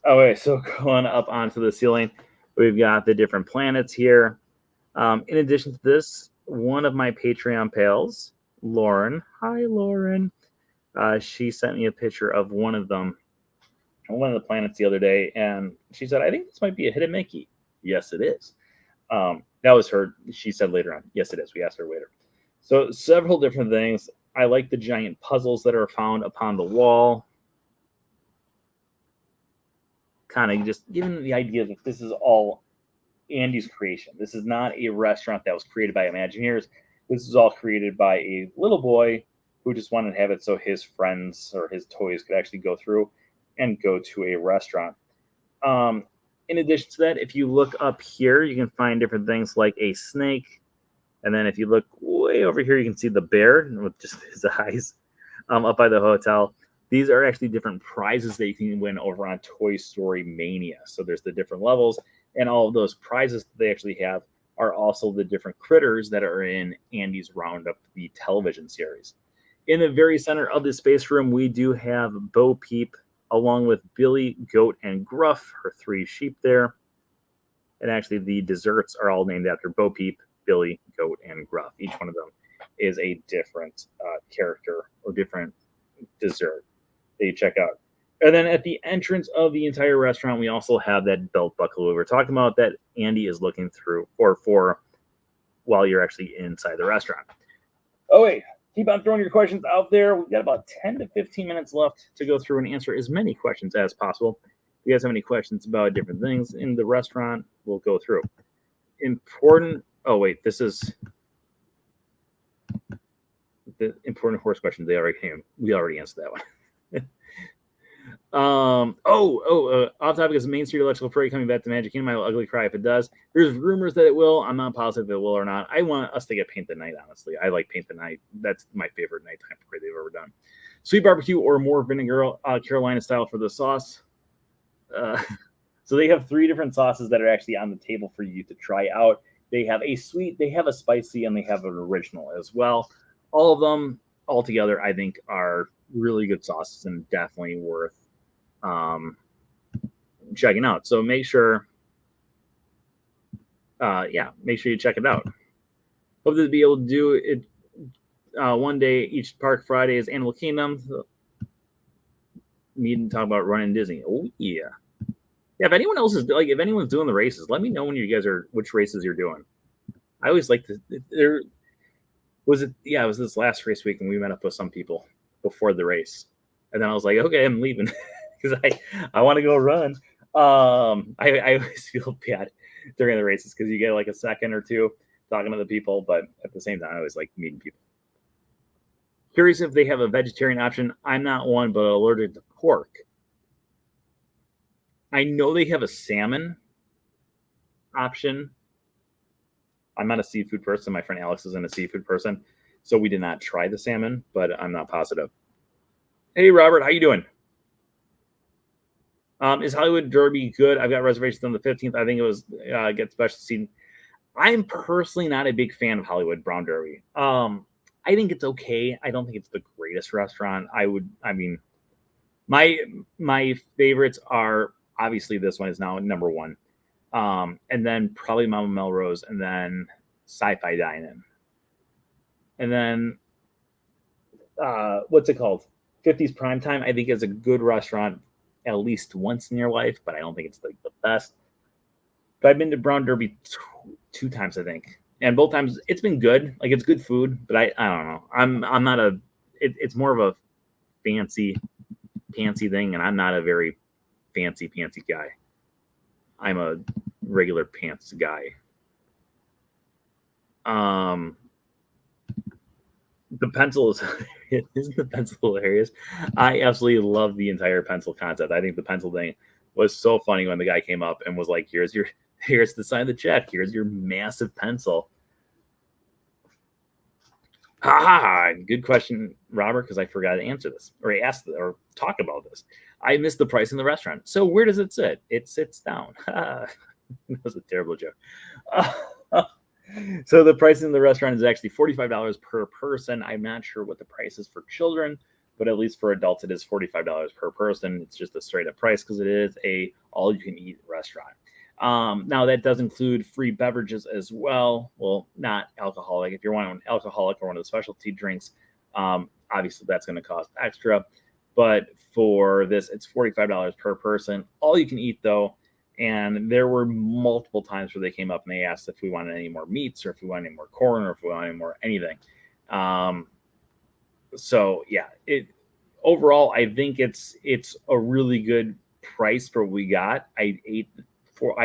Okay, so going up onto the ceiling, we've got the different planets here. In addition to this, one of my Patreon pals, Lauren, hi Lauren, she sent me a picture of one of them, one of the planets the other day, and she said, I think this might be a hidden Mickey. Yes, it is. That was her. She said later on, yes, it is. We asked her later. So several different things. I like the giant puzzles that are found upon the wall. Kind of just giving the idea that this is all Andy's creation. This is not a restaurant that was created by Imagineers. This is all created by a little boy who just wanted to have it so his friends or his toys could actually go through and go to a restaurant. In addition to that, if you look up here, you can find different things like a snake. And then if you look way over here, you can see the bear with just his eyes up by the hotel. These are actually different prizes that you can win over on Toy Story Mania. So there's the different levels, and all of those prizes that they actually have are also the different critters that are in Andy's Roundup, the television series. In the very center of the space room, we do have Bo Peep, along with Billy, Goat, and Gruff, her 3 sheep there. And actually, the desserts are all named after Bo Peep, Billy, Goat, and Gruff. Each one of them is a different character or different dessert that you check out. And then at the entrance of the entire restaurant, we also have that belt buckle we were talking about that Andy is looking through or for while you're actually inside the restaurant. Oh, wait. Keep on throwing your questions out there. We've got about 10 to 15 minutes left to go through and answer as many questions as possible. If you guys have any questions about different things in the restaurant, we'll go through. Important. Oh, wait. This is the important horse question. We already answered that one. Off topic is Main Street Electrical Parade coming back to Magic Kingdom. I will ugly cry if it does. There's rumors that it will. I'm not positive it will or not. I want us to get Paint the Night, honestly. I like Paint the Night. That's my favorite nighttime parade they've ever done. Sweet barbecue or more vinegar, Carolina style for the sauce. So they have 3 different sauces that are actually on the table for you to try out. They have a sweet, they have a spicy, and they have an original as well. All of them altogether, I think, are really good sauces and definitely worth checking out. So make sure you check it out. Hope to be able to do it one day each park. Friday is Animal Kingdom. Meet and talk about running Disney. Oh yeah. If anyone else is if anyone's doing the races, let me know when you guys are which races you're doing. I always like it was this last race week and we met up with some people before the race. And then I was like, okay, I'm leaving because I want to go run. I always feel bad during the races because you get like a second or two talking to the people, but at the same time, I always like meeting people. Curious if they have a vegetarian option. I'm not one, but allergic to pork. I know they have a salmon option. I'm not a seafood person. My friend Alex isn't a seafood person, so we did not try the salmon, but I'm not positive. Hey, Robert, how you doing? Is Hollywood Derby good? I've got reservations on the 15th. I think it was get special seating. I'm personally not a big fan of Hollywood Brown Derby. I think it's okay. I don't think it's the greatest restaurant. My favorites are obviously this one is now number 1. And then probably Mama Melrose, and then Sci-Fi Dine-In. And then what's it called? 50s Primetime, I think is a good restaurant at least once in your life, but I don't think it's like the best. But I've been to Brown Derby two times, I think. And both times it's been good. Like it's good food, but I don't know. I'm not a it's more of a fancy thing, and I'm not a very fancy guy. I'm a regular pants guy. The pencil isn't the pencil hilarious? I absolutely love the entire pencil concept. I think the pencil thing was so funny when the guy came up and was like, here's the sign of the check. Here's your massive pencil. Good question, Robert, because I forgot to answer this or ask or talk about this. I missed the price in the restaurant. So where does it sit? It sits down. That was a terrible joke. So the price in the restaurant is actually $45 per person. I'm not sure what the price is for children, but at least for adults, it is $45 per person. It's just a straight up price because it is a all you can eat restaurant. Now that does include free beverages as well. Well, not alcoholic. If you're wanting alcoholic or one of the specialty drinks, obviously that's going to cost extra. But for this, it's $45 per person. All you can eat though. And there were multiple times where they came up and they asked if we wanted any more meats or if we wanted any more corn or if we wanted any more anything. So yeah, overall, I think it's a really good price for what we got. I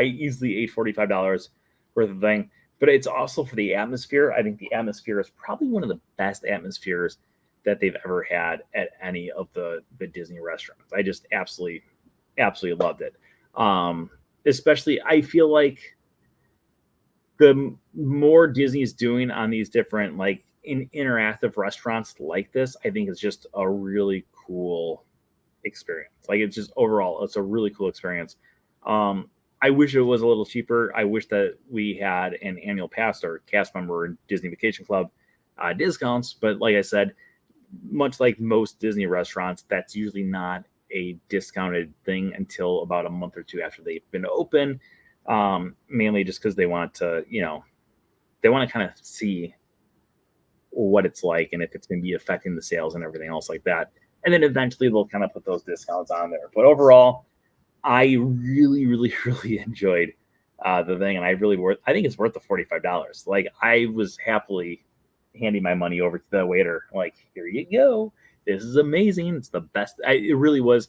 easily ate $45 worth of thing, but it's also for the atmosphere. I think the atmosphere is probably one of the best atmospheres that they've ever had at any of the Disney restaurants. I just absolutely loved it. Especially, I feel like the more Disney's doing on these different like interactive restaurants like this, I think it's just a really cool experience. Like it's just overall, it's a really cool experience. I wish it was a little cheaper. I wish that we had an annual pass or cast member in Disney Vacation Club discounts. But like I said, much like most Disney restaurants, that's usually not a discounted thing until about a month or two after they've been open, mainly just because they want to, they want to kind of see what it's like and if it's going to be affecting the sales and everything else like that and then eventually they'll kind of put those discounts on there. But overall, I really, really, really enjoyed the thing, and I think it's worth the $45. Like, I was happily handing my money over to the waiter, like, here you go. This is amazing. It's the best. It really was.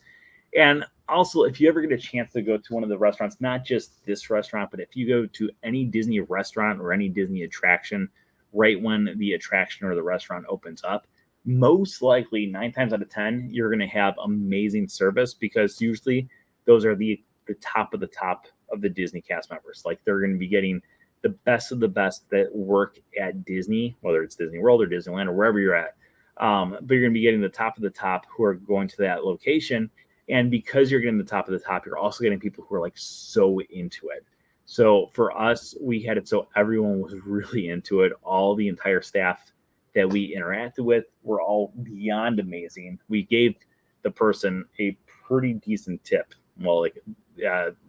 And also, if you ever get a chance to go to one of the restaurants, not just this restaurant, but if you go to any Disney restaurant or any Disney attraction right when the attraction or the restaurant opens up, most likely 9 times out of 10, you're going to have amazing service, because usually those are the top of the top of the Disney cast members. Like, they're going to be getting the best of the best that work at Disney, whether it's Disney World or Disneyland or wherever you're at. But you're going to be getting the top of the top who are going to that location. And because you're getting the top of the top, you're also getting people who are like so into it. So for us, we had it so everyone was really into it. All the entire staff that we interacted with were all beyond amazing. We gave the person a pretty decent tip. Well,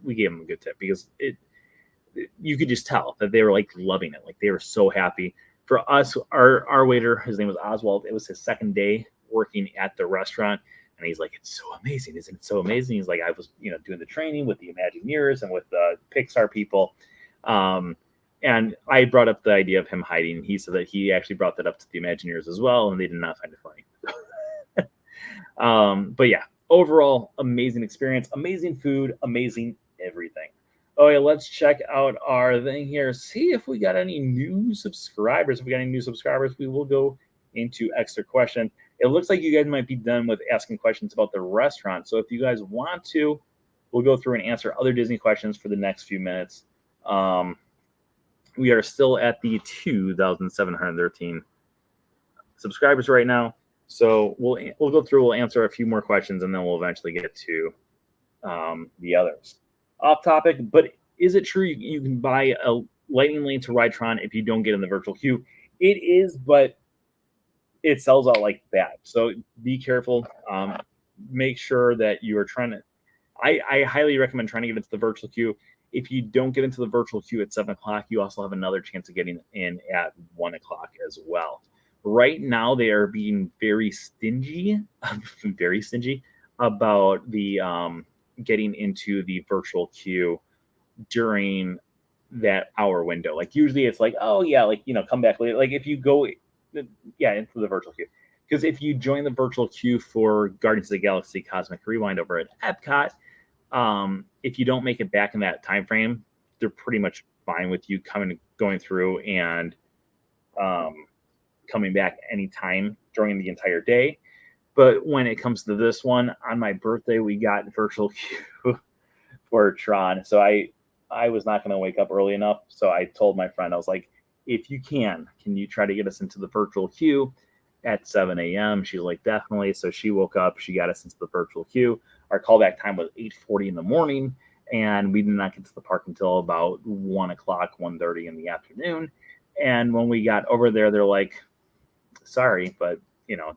we gave them a good tip, because you could just tell that they were like loving it. Like, they were so happy. For us, our waiter, his name was Oswald. It was his second day working at the restaurant. And he's like, it's so amazing. Isn't it so amazing? He's like, I was, doing the training with the Imagineers and with the Pixar people. And I brought up the idea of him hiding. He said that he actually brought that up to the Imagineers as well, and they did not find it funny. But yeah, overall, amazing experience, amazing food, amazing everything. Oh yeah, let's check out our thing here. See if we got any new subscribers. If we got any new subscribers, we will go into extra questions. It looks like you guys might be done with asking questions about the restaurant. So if you guys want to, we'll go through and answer other Disney questions for the next few minutes. We are still at the 2,713 subscribers right now. So we'll go through, we'll answer a few more questions, and then we'll eventually get to the others. Off topic, but is it true you can buy a Lightning Lane to Ride-Tron if you don't get in the virtual queue? It is, but it sells out like that. So be careful. Make sure that you are trying to. I highly recommend trying to get into the virtual queue. If you don't get into the virtual queue at 7 o'clock, you also have another chance of getting in at 1 o'clock as well. Right now, they are being very stingy about the getting into the virtual queue during that hour window. Like, usually it's like, oh yeah, like, come back later. Like, if you go, into the virtual queue. Because if you join the virtual queue for Guardians of the Galaxy Cosmic Rewind over at Epcot, if you don't make it back in that time frame, they're pretty much fine with you going through and coming back anytime during the entire day. But when it comes to this one, on my birthday, we got virtual queue for Tron. So I was not going to wake up early enough. So I told my friend, I was like, if you can you try to get us into the virtual queue at 7 a.m.? She's like, definitely. So she woke up, she got us into the virtual queue. Our callback time was 8:40 in the morning, and we did not get to the park until about 1 o'clock, 1:30 in the afternoon. And when we got over there, they're like, sorry, but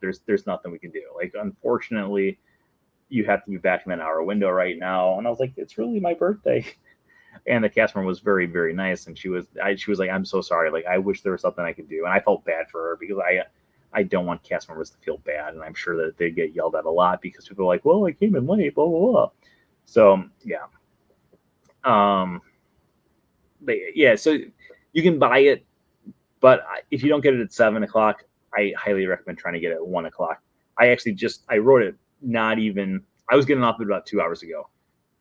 there's nothing we can do. Like, unfortunately, you have to be back in an hour window right now. And I was like, it's really my birthday. And the cast member was very, very nice. And she was like, I'm so sorry. Like, I wish there was something I could do. And I felt bad for her, because I don't want cast members to feel bad. And I'm sure that they get yelled at a lot, because people are like, well, I came in late, blah, blah, blah. So, yeah. But yeah, so you can buy it, but if you don't get it at 7 o'clock, I highly recommend trying to get it at 1 o'clock. I wrote it I was getting off it about 2 hours ago.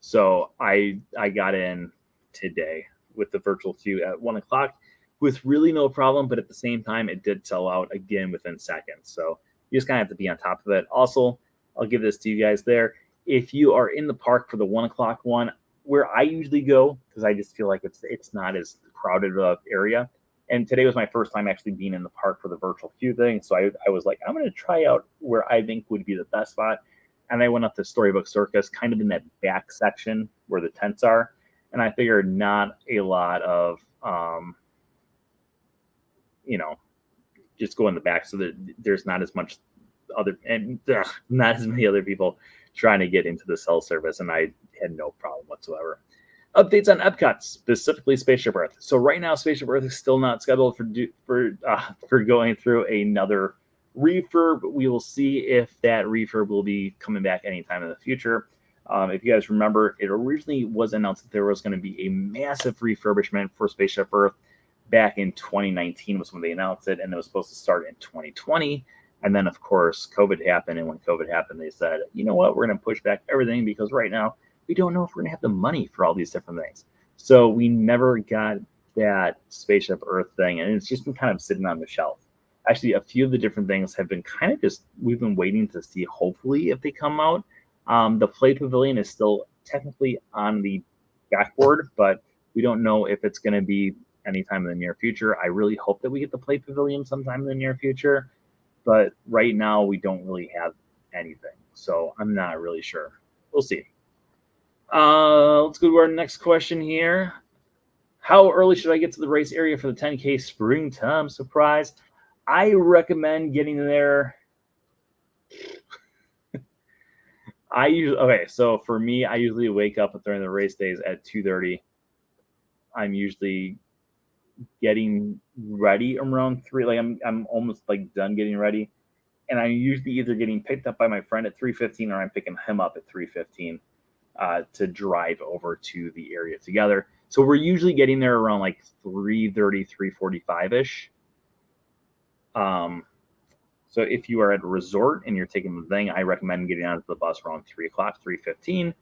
So I got in today with the virtual queue at 1 o'clock with really no problem. But at the same time, it did sell out again within seconds. So you just kind of have to be on top of it. Also, I'll give this to you guys there. If you are in the park for the 1 o'clock one, where I usually go, because I just feel like it's not as crowded of area. And today was my first time actually being in the park for the virtual queue thing. So I was like, I'm going to try out where I think would be the best spot. And I went up to Storybook Circus, kind of in that back section where the tents are. And I figured not a lot of, just go in the back, so that there's not as much not as many other people trying to get into the cell service. And I had no problem whatsoever. Updates on Epcot, specifically Spaceship Earth. So right now, Spaceship Earth is still not scheduled for going through another refurb, we will see if that refurb will be coming back anytime in the future. If you guys remember, it originally was announced that there was going to be a massive refurbishment for Spaceship Earth back in 2019 was when they announced it, and it was supposed to start in 2020. And then, of course, COVID happened. And when COVID happened, they said, you know what, we're going to push back everything because right now we don't know if we're going to have the money for all these different things. So we never got that Spaceship Earth thing, and it's just been kind of sitting on the shelf. Actually, a few of the different things have been kind of just, we've been waiting to see, hopefully, if they come out. The Play Pavilion is still technically on the backboard, but we don't know if it's going to be anytime in the near future. I really hope that we get the Play Pavilion sometime in the near future, but right now we don't really have anything. So I'm not really sure. We'll see. Let's go to our next question here. How early should I get to the race area for the 10K springtime surprise? I recommend getting there. So for me, I usually wake up during the race days at 2:30. I'm usually getting ready around 3. Like I'm almost like done getting ready, and I'm usually either getting picked up by my friend at 3:15 or I'm picking him up at 3:15 to drive over to the area together. So we're usually getting there around like 3:30, 3:45 ish. So if you are at a resort and you're taking the thing, I recommend getting onto the bus around 3 o'clock, 3:15,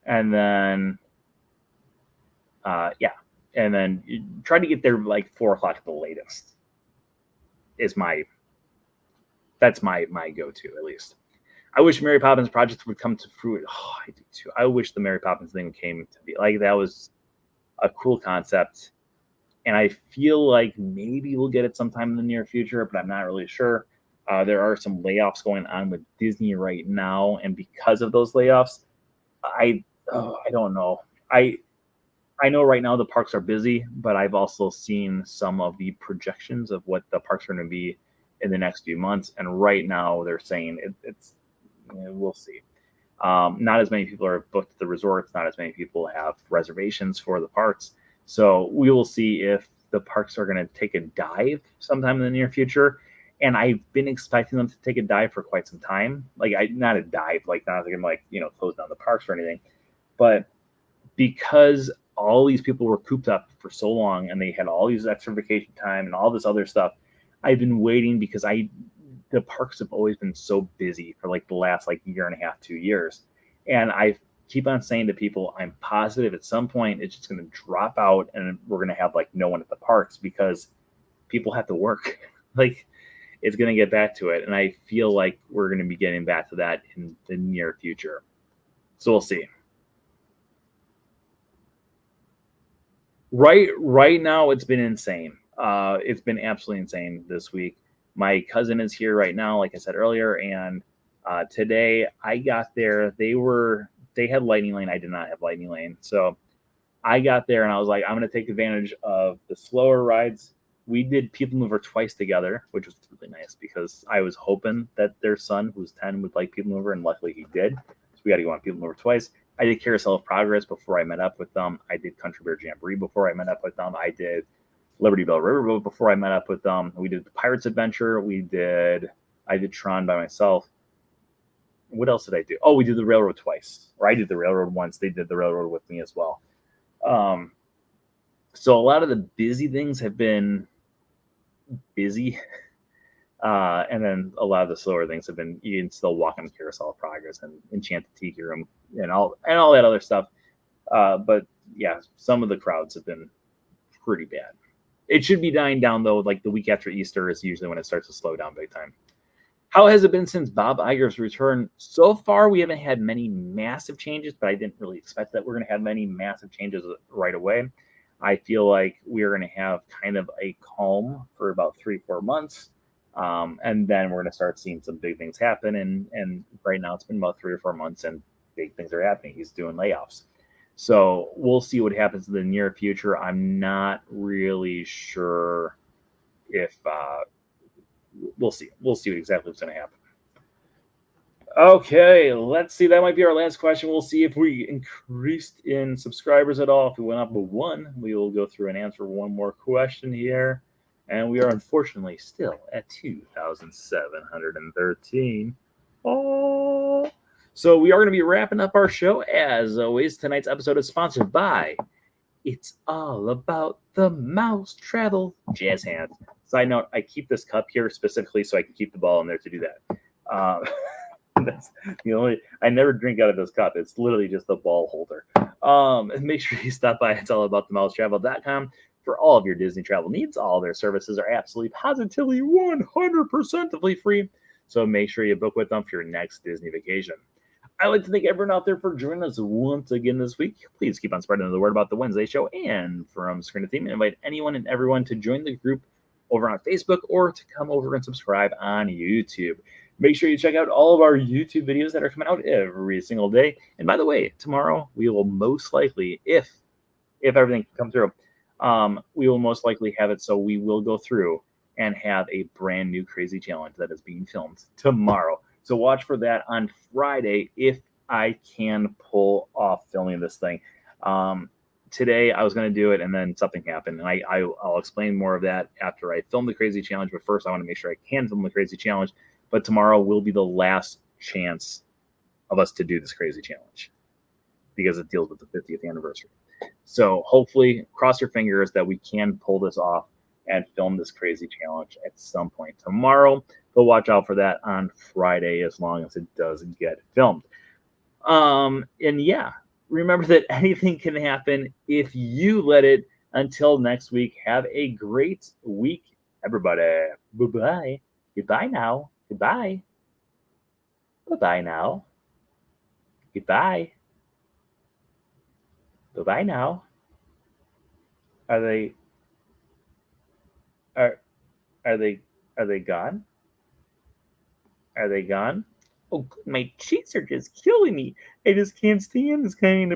and then and then you try to get there like 4 o'clock at the latest. That's my go-to, at least. I wish Mary Poppins project would come to fruit. Oh, I do too. I wish the Mary Poppins thing came to be like, that was a cool concept, and I feel like maybe we'll get it sometime in the near future, but I'm not really sure. There are some layoffs going on with Disney right now, and because of those layoffs, I don't know. I know right now the parks are busy, but I've also seen some of the projections of what the parks are going to be in the next few months, and right now they're saying it's we'll see. Not as many people are booked at the resorts. Not as many people have reservations for the parks. So we will see if the parks are going to take a dive sometime in the near future. And I've been expecting them to take a dive for quite some time. Like not a dive, like not going to like close down the parks or anything, but because all these people were cooped up for so long and they had all these extra vacation time and all this other stuff, I've been waiting because the parks have always been so busy for like the last like year and a half, 2 years. And I keep on saying to people, I'm positive at some point it's just going to drop out and we're going to have like no one at the parks because people have to work. Like it's going to get back to it. And I feel like we're going to be getting back to that in the near future. So we'll see. Right now, it's been insane. It's been absolutely insane this week. My cousin is here right now, like I said earlier, and today I got there. They had lightning lane. I did not have lightning lane, so I got there and I was like, I'm going to take advantage of the slower rides. We did People Mover twice together, which was really nice because I was hoping that their son, who's 10, would like People Mover, and luckily he did. So we got to go on People Mover twice. I did Carousel of Progress before I met up with them. I did Country Bear Jamboree before I met up with them. I did Liberty Bell Riverboat before I met up with them. We did the Pirates Adventure. I did Tron by myself. What else did I do? Oh, we did the Railroad twice. Or I did the Railroad once. They did the Railroad with me as well. So a lot of the busy things have been busy. And then a lot of the slower things have been, you can still walk on Carousel of Progress and Enchanted Tiki Room and all that other stuff. But yeah, some of the crowds have been pretty bad. It should be dying down though. Like the week after Easter is usually when it starts to slow down big time. How has it been since Bob Iger's return? So far, we haven't had many massive changes, but I didn't really expect that we're going to have many massive changes right away. I feel like we're going to have kind of a calm for about 3-4 months. And then we're going to start seeing some big things happen. And right now it's been about 3 or 4 months and big things are happening. He's doing layoffs. So we'll see what happens in the near future. I'm not really sure if we'll see. We'll see exactly what's going to happen. Okay, let's see. That might be our last question. We'll see if we increased in subscribers at all. If we went up by 1, we will go through and answer one more question here. And we are unfortunately still at 2,713. Oh. So we are going to be wrapping up our show. As always, tonight's episode is sponsored by It's All About the Mouse Travel Jazz Hands. Side note, I keep this cup here specifically so I can keep the ball in there to do that. That's the only. I never drink out of this cup. It's literally just a ball holder. And make sure you stop by It's All About the Mouse Travel.com for all of your Disney travel needs. All their services are absolutely positively 100% free. So make sure you book with them for your next Disney vacation. I'd like to thank everyone out there for joining us once again this week. Please keep on spreading the word about the Wednesday show. And from Screen to Theme, invite anyone and everyone to join the group over on Facebook or to come over and subscribe on YouTube. Make sure you check out all of our YouTube videos that are coming out every single day. And by the way, tomorrow we will most likely, if everything comes through, we will most likely have it. So we will go through and have a brand new crazy challenge that is being filmed tomorrow. So watch for that on Friday if I can pull off filming this thing. Today I was going to do it and then something happened. And I'll explain more of that after I film the crazy challenge. But first I want to make sure I can film the crazy challenge. But tomorrow will be the last chance of us to do this crazy challenge because it deals with the 50th anniversary. So hopefully cross your fingers that we can pull this off and film this crazy challenge at some point tomorrow. But watch out for that on Friday as long as it doesn't get filmed. And yeah, remember that anything can happen if you let it. Until next week, have a great week, everybody. Bye-bye. Goodbye now. Goodbye. Bye-bye now. Goodbye. Bye-bye now. Are they gone? Are they gone? Oh, my cheeks are just killing me. I just can't stand this kind of